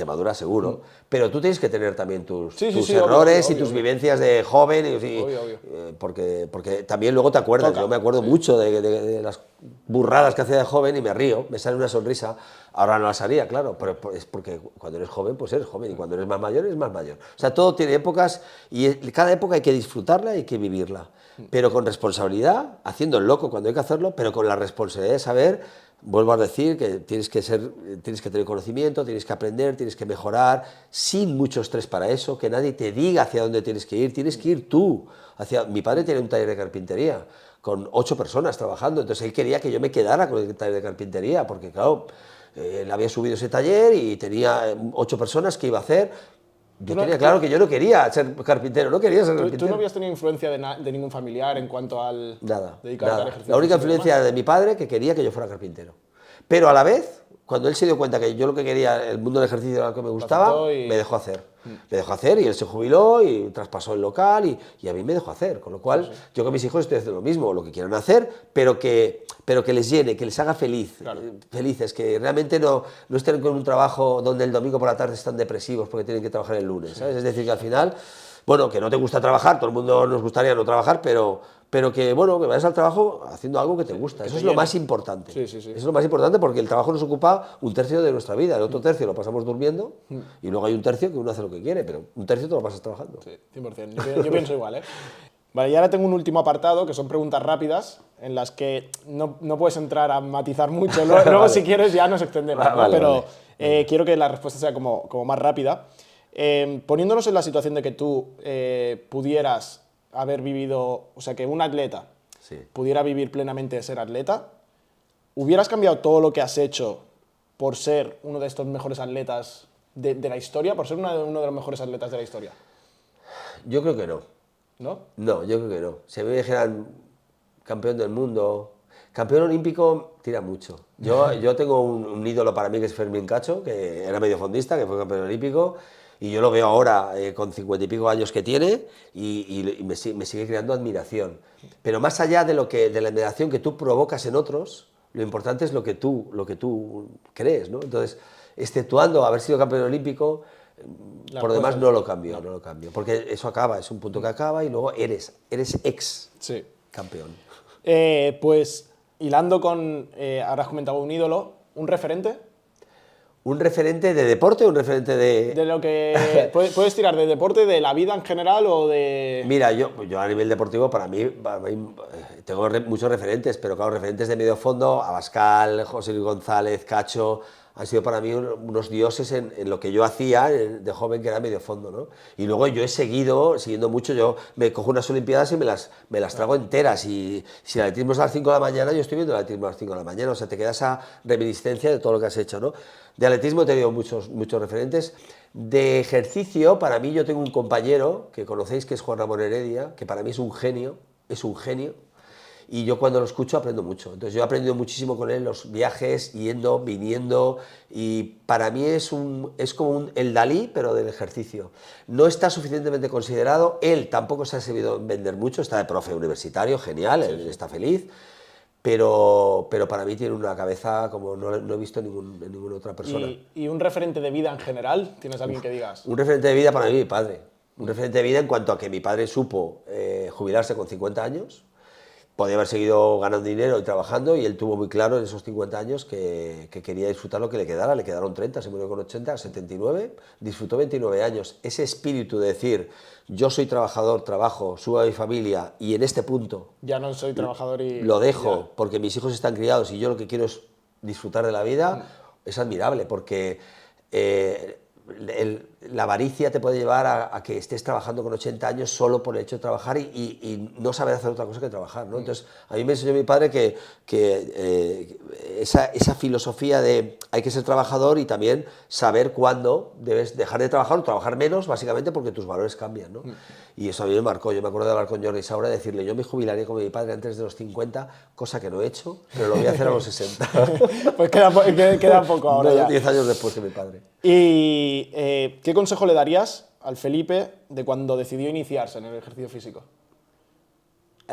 madura seguro, pero tú tienes que tener también tus Sí, errores obvio, y tus obvio. vivencias de joven, Obvio. porque también luego te acuerdas. Toca, Yo me acuerdo sí. mucho de las burradas que hacía de joven y me río, me sale una sonrisa. Ahora no las haría, claro, pero es porque cuando eres joven, pues eres joven, y cuando eres más mayor, eres más mayor. O sea, todo tiene épocas y cada época hay que disfrutarla y hay que vivirla, pero con responsabilidad, haciendo el loco cuando hay que hacerlo, pero con la responsabilidad de saber. Vuelvo a decir que tienes que tener conocimiento, tienes que aprender, tienes que mejorar, sin mucho estrés para eso, que nadie te diga hacia dónde tienes que ir tú. Mi padre tiene un taller de carpintería con 8 personas trabajando, entonces él quería que yo me quedara con el taller de carpintería, porque claro, él había subido ese taller y tenía 8 personas que iba a hacer. Yo tenía claro que yo no quería ser carpintero, no quería ser carpintero. ¿Tú no habías tenido influencia de ningún familiar en cuanto al dedicarte al ejercicio? La única físico y influencia demás? de mi padre que quería que yo fuera carpintero. Pero a la vez, cuando él se dio cuenta que yo lo que quería, el mundo del ejercicio era lo que me gustaba, aceptó y- me dejó hacer. Me dejó hacer y él se jubiló y traspasó el local y a mí me dejó hacer. Con lo cual, yo con mis hijos estoy haciendo lo mismo, lo que quieran hacer, pero que les llene, que les haga felices, que realmente no estén con un trabajo donde el domingo por la tarde están depresivos porque tienen que trabajar el lunes. ¿Sabes? Es decir, que al final, bueno, que no te gusta trabajar, todo el mundo nos gustaría no trabajar, pero que bueno, que vayas al trabajo haciendo algo que te gusta. Eso es lo más importante. Sí. Eso es lo más importante porque el trabajo nos ocupa un tercio de nuestra vida. El otro tercio lo pasamos durmiendo y luego hay un tercio que uno hace lo que quiere, pero un tercio te lo pasas trabajando. Sí, 100%. Yo pienso igual, ¿eh? Vale, y ahora tengo un último apartado, que son preguntas rápidas, en las que no puedes entrar a matizar mucho. Luego, Vale. si quieres, ya nos extendemos, ¿no? Vale, Pero vale. quiero que la respuesta sea como más rápida. Poniéndonos en la situación de que tú pudieras haber vivido, o sea, que un atleta Sí. pudiera vivir plenamente de ser atleta, ¿hubieras cambiado todo lo que has hecho por ser uno de estos mejores atletas de la historia, por ser uno de los mejores atletas de la historia? Yo creo que no. ¿No? No, yo creo que no. Si a mí me dijeran campeón del mundo, campeón olímpico, tira mucho. Yo tengo un ídolo para mí que es Fermín Cacho, que era mediofondista, que fue campeón olímpico, y yo lo veo ahora con 50 y pico años que tiene y me sigue creando admiración. Pero más allá de la admiración que tú provocas en otros, lo importante es lo que tú crees, ¿no? Entonces, exceptuando haber sido campeón olímpico, por lo demás no lo cambio, porque eso acaba, es un punto que acaba y luego eres ex Sí. campeón. Pues hilando con, ahora has comentado un ídolo, un referente ¿Un referente de deporte o un referente de lo que puedes tirar de deporte, de la vida en general o de... Mira, yo a nivel deportivo, para mí tengo muchos referentes, pero claro, referentes de medio fondo, Abascal, José Luis González, Cacho, han sido para mí unos dioses en lo que yo hacía de joven, que era medio fondo, ¿no? Y luego yo he siguiendo mucho, yo me cojo unas olimpiadas y me las trago enteras, y si el atletismo es a las 5 de la mañana, yo estoy viendo el atletismo a las 5 de la mañana, o sea, te queda esa reminiscencia de todo lo que has hecho, ¿no? De atletismo he tenido muchos referentes. De ejercicio, para mí, yo tengo un compañero que conocéis, que es Juan Ramón Heredia, que para mí es un genio, y yo cuando lo escucho aprendo mucho. Entonces yo he aprendido muchísimo con él, los viajes, yendo, viniendo, y para mí es como el Dalí, pero del ejercicio. No está suficientemente considerado, él tampoco se ha sabido vender mucho, está de profe universitario, genial, él está feliz, pero para mí tiene una cabeza como no he visto en ninguna otra persona. ¿Y un referente de vida en general? ¿Tienes alguien que digas? Un referente de vida para mí, mi padre. Un referente de vida en cuanto a que mi padre supo jubilarse con 50 años, podía haber seguido ganando dinero y trabajando, y él tuvo muy claro en esos 50 años que quería disfrutar lo que le quedaron 30, se murió con 80, 79, disfrutó 29 años. Ese espíritu de decir, yo soy trabajador, trabajo, subo a mi familia y en este punto Ya no soy trabajador y... lo dejo porque mis hijos están criados y yo lo que quiero es disfrutar de la vida, es admirable, porque la avaricia te puede llevar a que estés trabajando con 80 años solo por el hecho de trabajar y no saber hacer otra cosa que trabajar, ¿no? Entonces, a mí me enseñó mi padre que esa filosofía de hay que ser trabajador y también saber cuándo debes dejar de trabajar o trabajar menos, básicamente porque tus valores cambian, ¿no? Y eso a mí me marcó. Yo me acuerdo de hablar con Jordi Saura y decirle, yo me jubilaría como mi padre antes de los 50, cosa que no he hecho, pero lo voy a hacer a los 60. Pues queda poco ahora ya. 10 años después que mi padre. ¿Y qué consejo le darías al Felipe de cuando decidió iniciarse en el ejercicio físico?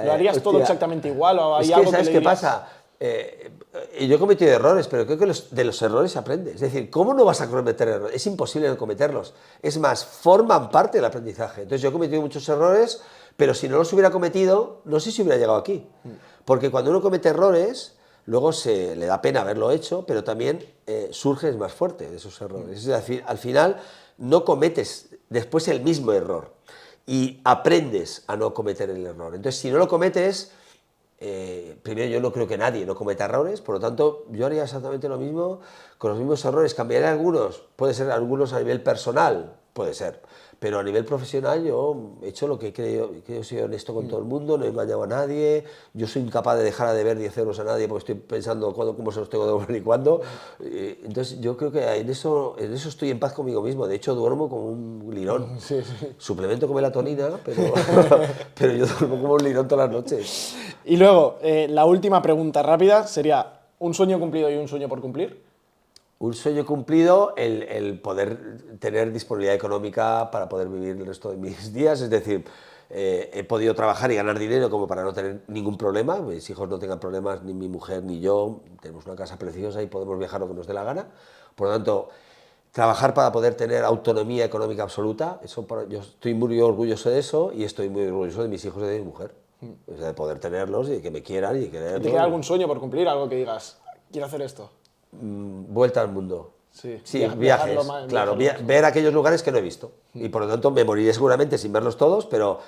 ¿Lo harías todo exactamente igual o hay es que, algo ¿sabes que qué le dirías? pasa? Yo he cometido errores, pero creo que de los errores se aprende. Es decir, ¿cómo no vas a cometer errores? Es imposible no cometerlos. Es más, forman parte del aprendizaje. Entonces yo he cometido muchos errores, pero si no los hubiera cometido, no sé si hubiera llegado aquí. Porque cuando uno comete errores, luego se le da pena haberlo hecho, pero también surges más fuerte de esos errores. Es decir, al final no cometes después el mismo error y aprendes a no cometer el error. Entonces, si no lo cometes, primero yo no creo que nadie no cometa errores, por lo tanto yo haría exactamente lo mismo con los mismos errores. Cambiaré algunos, puede ser algunos a nivel personal, puede ser, pero a nivel profesional yo he hecho lo que creo, que soy honesto con todo el mundo, no he engañado a nadie, yo soy incapaz de dejar de deber 10 euros a nadie porque estoy pensando cómo se los tengo que devolver y cuándo. Entonces yo creo que en eso estoy en paz conmigo mismo. De hecho duermo como un lirón. Sí, sí. Suplemento con melatonina, pero, pero yo duermo como un lirón todas las noches. Y luego, la última pregunta rápida sería, ¿un sueño cumplido y un sueño por cumplir? Un sueño cumplido, el poder tener disponibilidad económica para poder vivir el resto de mis días, es decir, he podido trabajar y ganar dinero como para no tener ningún problema, mis hijos no tengan problemas, ni mi mujer ni yo, tenemos una casa preciosa y podemos viajar lo que nos dé la gana, por lo tanto, trabajar para poder tener autonomía económica absoluta, yo estoy muy orgulloso de eso y estoy muy orgulloso de mis hijos y de mi mujer, o sea, de poder tenerlos y de que me quieran y de quererlos. ¿Te queda algún sueño por cumplir? Algo que digas, quiero hacer esto. Vuelta al mundo. Sí, viajes, claro, ver aquellos lugares que no he visto. Y por lo tanto me moriré seguramente sin verlos todos, pero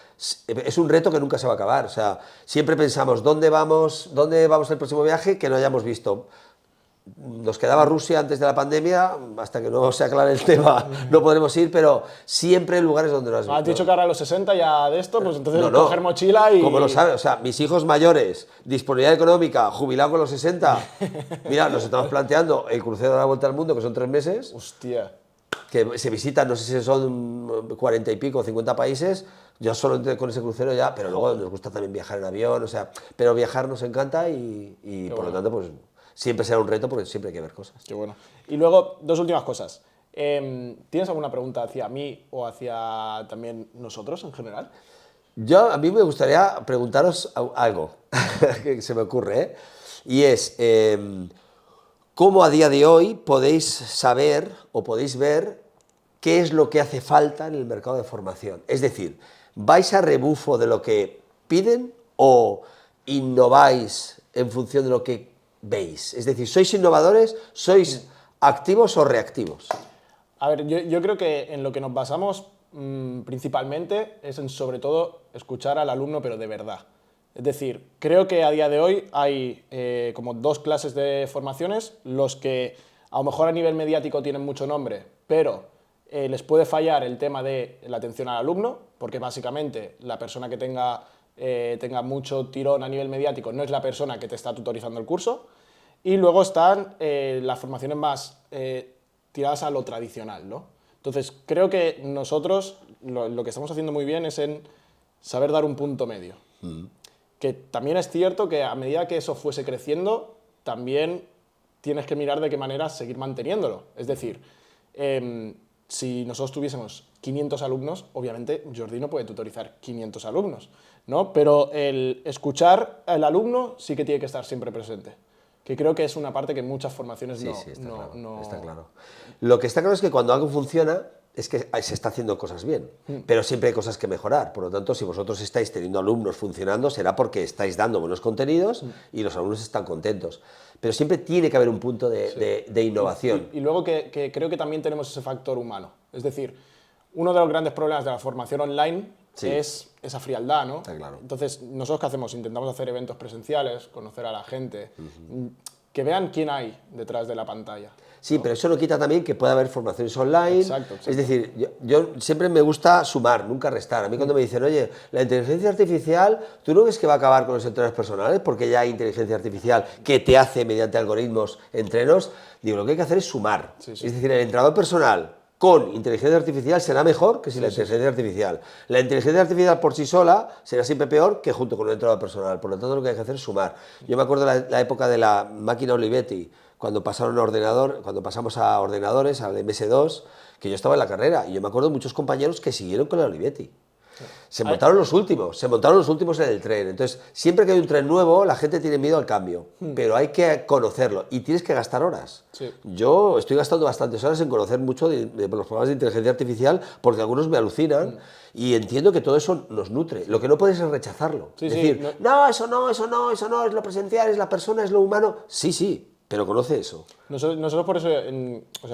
es un reto que nunca se va a acabar. O sea, siempre pensamos, ¿dónde vamos el próximo viaje que no hayamos visto? Nos quedaba Rusia antes de la pandemia, hasta que no se aclare el tema no podremos ir, pero siempre en lugares donde no has visto. Has dicho que ahora a los 60 ya de esto, pues entonces No, coger mochila y... ¿Cómo lo sabes? O sea, mis hijos mayores, disponibilidad económica, jubilado con los 60. Mira, nos estamos planteando el crucero de la Vuelta al Mundo, que son 3 meses. Hostia. Que se visitan, no sé si son 40 y pico, 50 países. Yo solo entré con ese crucero ya, pero luego nos gusta también viajar en avión, o sea, pero viajar nos encanta y por lo tanto, pues siempre será un reto porque siempre hay que ver cosas. Qué bueno. Y luego, dos últimas cosas. ¿Tienes alguna pregunta hacia mí o hacia también nosotros en general? A mí me gustaría preguntaros algo que se me ocurre, ¿eh? Y es, ¿cómo a día de hoy podéis saber o podéis ver qué es lo que hace falta en el mercado de formación? Es decir, ¿vais a rebufo de lo que piden o innováis en función de lo que veis? Es decir, ¿sois innovadores, sois activos o reactivos? A ver, yo creo que en lo que nos basamos principalmente es en, sobre todo, escuchar al alumno, pero de verdad. Es decir, creo que a día de hoy hay como dos clases de formaciones, los que a lo mejor a nivel mediático tienen mucho nombre, pero les puede fallar el tema de la atención al alumno, porque básicamente la persona que tenga mucho tirón a nivel mediático no es la persona que te está tutorizando el curso. Y luego están las formaciones más tiradas a lo tradicional, ¿no? Entonces, creo que nosotros lo que estamos haciendo muy bien es en saber dar un punto medio. Que también es cierto que a medida que eso fuese creciendo, también tienes que mirar de qué manera seguir manteniéndolo. Es decir, si nosotros tuviésemos 500 alumnos, obviamente Jordi no puede tutorizar 500 alumnos, ¿no? Pero el escuchar al alumno sí que tiene que estar siempre presente. Que creo que es una parte que en muchas formaciones está claro. Lo que está claro es que cuando algo funciona es que se está haciendo cosas bien, pero siempre hay cosas que mejorar. Por lo tanto, si vosotros estáis teniendo alumnos funcionando, será porque estáis dando buenos contenidos y los alumnos están contentos. Pero siempre tiene que haber un punto de innovación. Y luego que creo que también tenemos ese factor humano. Es decir, uno de los grandes problemas de la formación online es esa frialdad, ¿no? Está claro. Entonces, ¿nosotros qué hacemos? Intentamos hacer eventos presenciales, conocer a la gente, que vean quién hay detrás de la pantalla. Sí, ¿no? Pero eso no quita también que pueda haber formaciones online. Exacto. Es decir, yo siempre me gusta sumar, nunca restar. A mí cuando me dicen, oye, la inteligencia artificial, ¿tú no ves que va a acabar con los entrenadores personales? Porque ya hay inteligencia artificial que te hace mediante algoritmos entrenos. Digo, lo que hay que hacer es sumar. Es decir, el entrenador personal con inteligencia artificial será mejor que sin la inteligencia artificial. La inteligencia artificial por sí sola será siempre peor que junto con el entrenador personal. Por lo tanto, lo que hay que hacer es sumar. Yo me acuerdo de la época de la máquina Olivetti, cuando pasamos a ordenadores, al MS2, que yo estaba en la carrera, y yo me acuerdo de muchos compañeros que siguieron con la Olivetti. Se montaron los últimos en el tren. Entonces, siempre que hay un tren nuevo, la gente tiene miedo al cambio, pero hay que conocerlo y tienes que gastar horas. Sí. Yo estoy gastando bastantes horas en conocer mucho de los programas de inteligencia artificial porque algunos me alucinan y entiendo que todo eso nos nutre. Lo que no puedes es rechazarlo. Sí, es sí, decir, no, eso no, es lo presencial, es la persona, es lo humano. Sí, pero conoce eso. Nosotros por eso,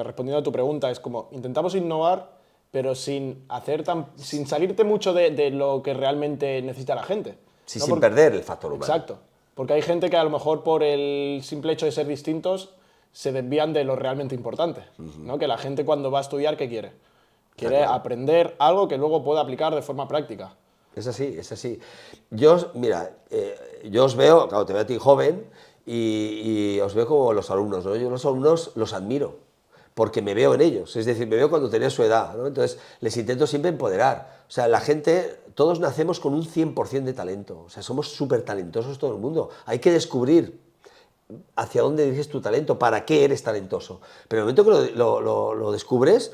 respondiendo a tu pregunta, es como intentamos innovar, pero sin salirte mucho de lo que realmente necesita la gente. Sí, ¿no? sin perder el factor humano. Exacto. Porque hay gente que a lo mejor por el simple hecho de ser distintos se desvían de lo realmente importante. ¿no? Que la gente cuando va a estudiar, ¿qué quiere? Quiere aprender algo que luego pueda aplicar de forma práctica. Es así, es así. Mira, yo os veo, claro, te veo a ti joven y os veo como los alumnos, ¿no? Yo los alumnos los admiro porque me veo en ellos, es decir, me veo cuando tenía su edad, ¿no? Entonces les intento siempre empoderar. O sea, la gente, todos nacemos con un 100% de talento, o sea, somos súper talentosos todo el mundo. Hay que descubrir hacia dónde diriges tu talento, para qué eres talentoso. Pero en el momento que lo descubres,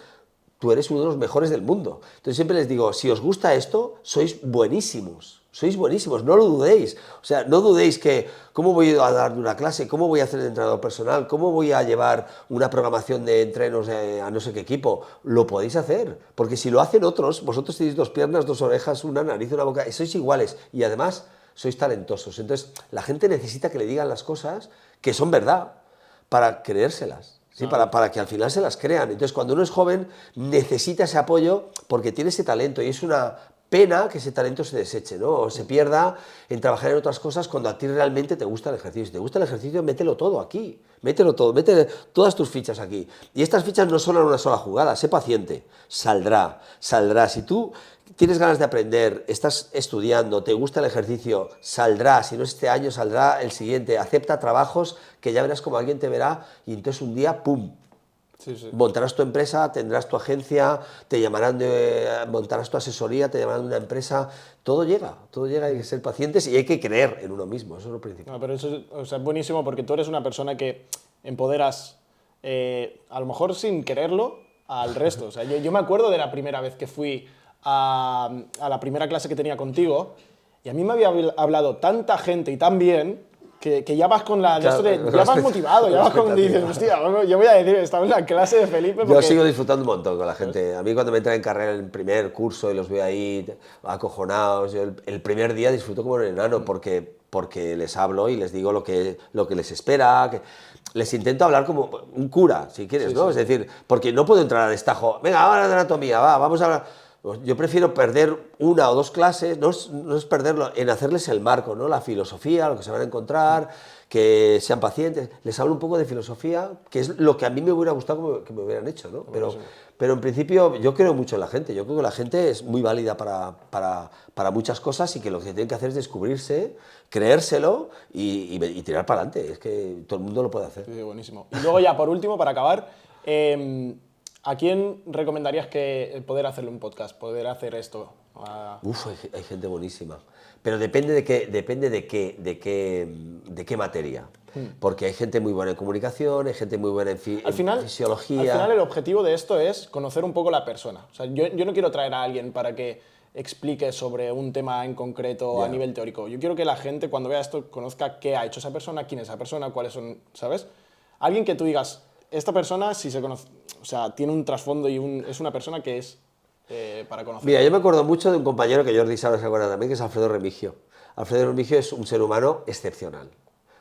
tú eres uno de los mejores del mundo. Entonces siempre les digo, si os gusta esto, sois buenísimos, no lo dudéis. O sea, no dudéis que, ¿cómo voy a dar una clase? ¿Cómo voy a hacer el entrenador personal? ¿Cómo voy a llevar una programación de entrenos a no sé qué equipo? Lo podéis hacer, porque si lo hacen otros, vosotros tenéis 2 piernas, 2 orejas, una nariz, una boca, y sois iguales, y además sois talentosos. Entonces, la gente necesita que le digan las cosas que son verdad, para creérselas. ¿Sí? Para que al final se las crean. Entonces, cuando uno es joven, necesita ese apoyo porque tiene ese talento y es una pena que ese talento se deseche, ¿no? O se pierda en trabajar en otras cosas cuando a ti realmente te gusta el ejercicio. Si te gusta el ejercicio, mételo todo aquí. Mételo todo, métele todas tus fichas aquí. Y estas fichas no son en una sola jugada, sé paciente. Saldrá. Si tú tienes ganas de aprender, estás estudiando, te gusta el ejercicio, saldrá. Si no es este año, saldrá el siguiente. Acepta trabajos que ya verás como alguien te verá y entonces un día, ¡pum!, montarás tu empresa, tendrás tu agencia, te llamarán montarás tu asesoría, te llamarán de una empresa. Todo llega, hay que ser pacientes y hay que creer en uno mismo, eso es lo principal. No, pero eso es buenísimo porque tú eres una persona que empoderas, a lo mejor sin quererlo, al resto. O sea, yo me acuerdo de la primera vez que fui a la primera clase que tenía contigo y a mí me había hablado tanta gente y tan bien que ya vas con la... Claro, ya vas motivado, ya vas con... Dices, hostia, yo voy a decir, estaba en la clase de Felipe porque... Yo sigo disfrutando un montón con la gente. A mí cuando me entré en carrera en el primer curso y los veo ahí acojonados, yo el primer día disfruto como un enano porque les hablo y les digo lo que les espera, que les intento hablar como un cura, si quieres, ¿no? Es decir, porque no puedo entrar a destajo, venga, ahora de anatomía, vamos a hablar... Yo prefiero perder 1 o 2 clases, no es perderlo, en hacerles el marco, ¿no? La filosofía, lo que se van a encontrar, que sean pacientes. Les hablo un poco de filosofía, que es lo que a mí me hubiera gustado que me hubieran hecho, ¿no? Pero en principio yo creo mucho en la gente. Yo creo que la gente es muy válida para muchas cosas y que lo que tienen que hacer es descubrirse, creérselo y tirar para adelante. Es que todo el mundo lo puede hacer. Sí, buenísimo. Y luego ya, por último, para acabar... ¿A quién recomendarías poder hacerle un podcast, poder hacer esto? Hay gente buenísima, pero depende de qué materia, porque hay gente muy buena en comunicación, hay gente muy buena en fisiología. Al final el objetivo de esto es conocer un poco la persona. O sea, yo no quiero traer a alguien para que explique sobre un tema en concreto a nivel teórico. Yo quiero que la gente cuando vea esto conozca qué ha hecho esa persona, quién es esa persona, cuáles son, ¿sabes? Alguien que tú digas, esta persona si se conoce, o sea, tiene un trasfondo y es una persona que es para conocer. Mira, yo me acuerdo mucho de un compañero que Jordi Sabas se acuerda también, que es Alfredo Remigio. Alfredo Remigio es un ser humano excepcional,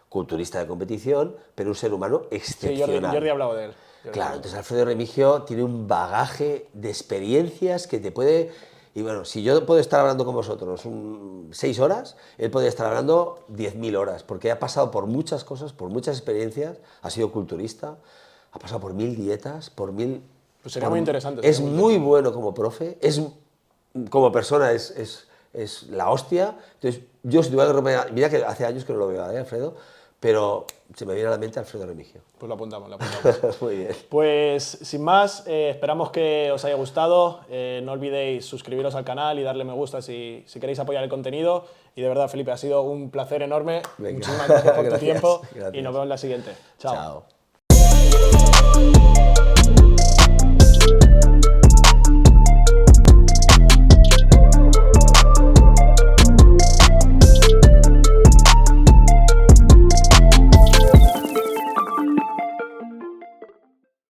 culturista de competición, pero un ser humano excepcional. Sí, Jordi ha hablado de él. Claro, entonces Alfredo Remigio tiene un bagaje de experiencias que te puede... Y bueno, si yo puedo estar hablando con vosotros 6 horas, él podría estar hablando 10.000 horas, porque ha pasado por muchas cosas, por muchas experiencias, ha sido culturista, ha pasado por 1000 dietas, por 1000... Pues sería muy interesante. Es muy bueno como profe, como persona es la hostia. Entonces, yo si tuviera que romper... Mira que hace años que no lo veo, Alfredo, pero se me viene a la mente Alfredo Remigio. Pues lo apuntamos. Muy bien. Pues sin más, esperamos que os haya gustado. No olvidéis suscribiros al canal y darle me gusta si queréis apoyar el contenido. Y de verdad, Felipe, ha sido un placer enorme. Venga. Muchísimas gracias por tu tiempo Gracias. y nos vemos en la siguiente. Chao. Chao.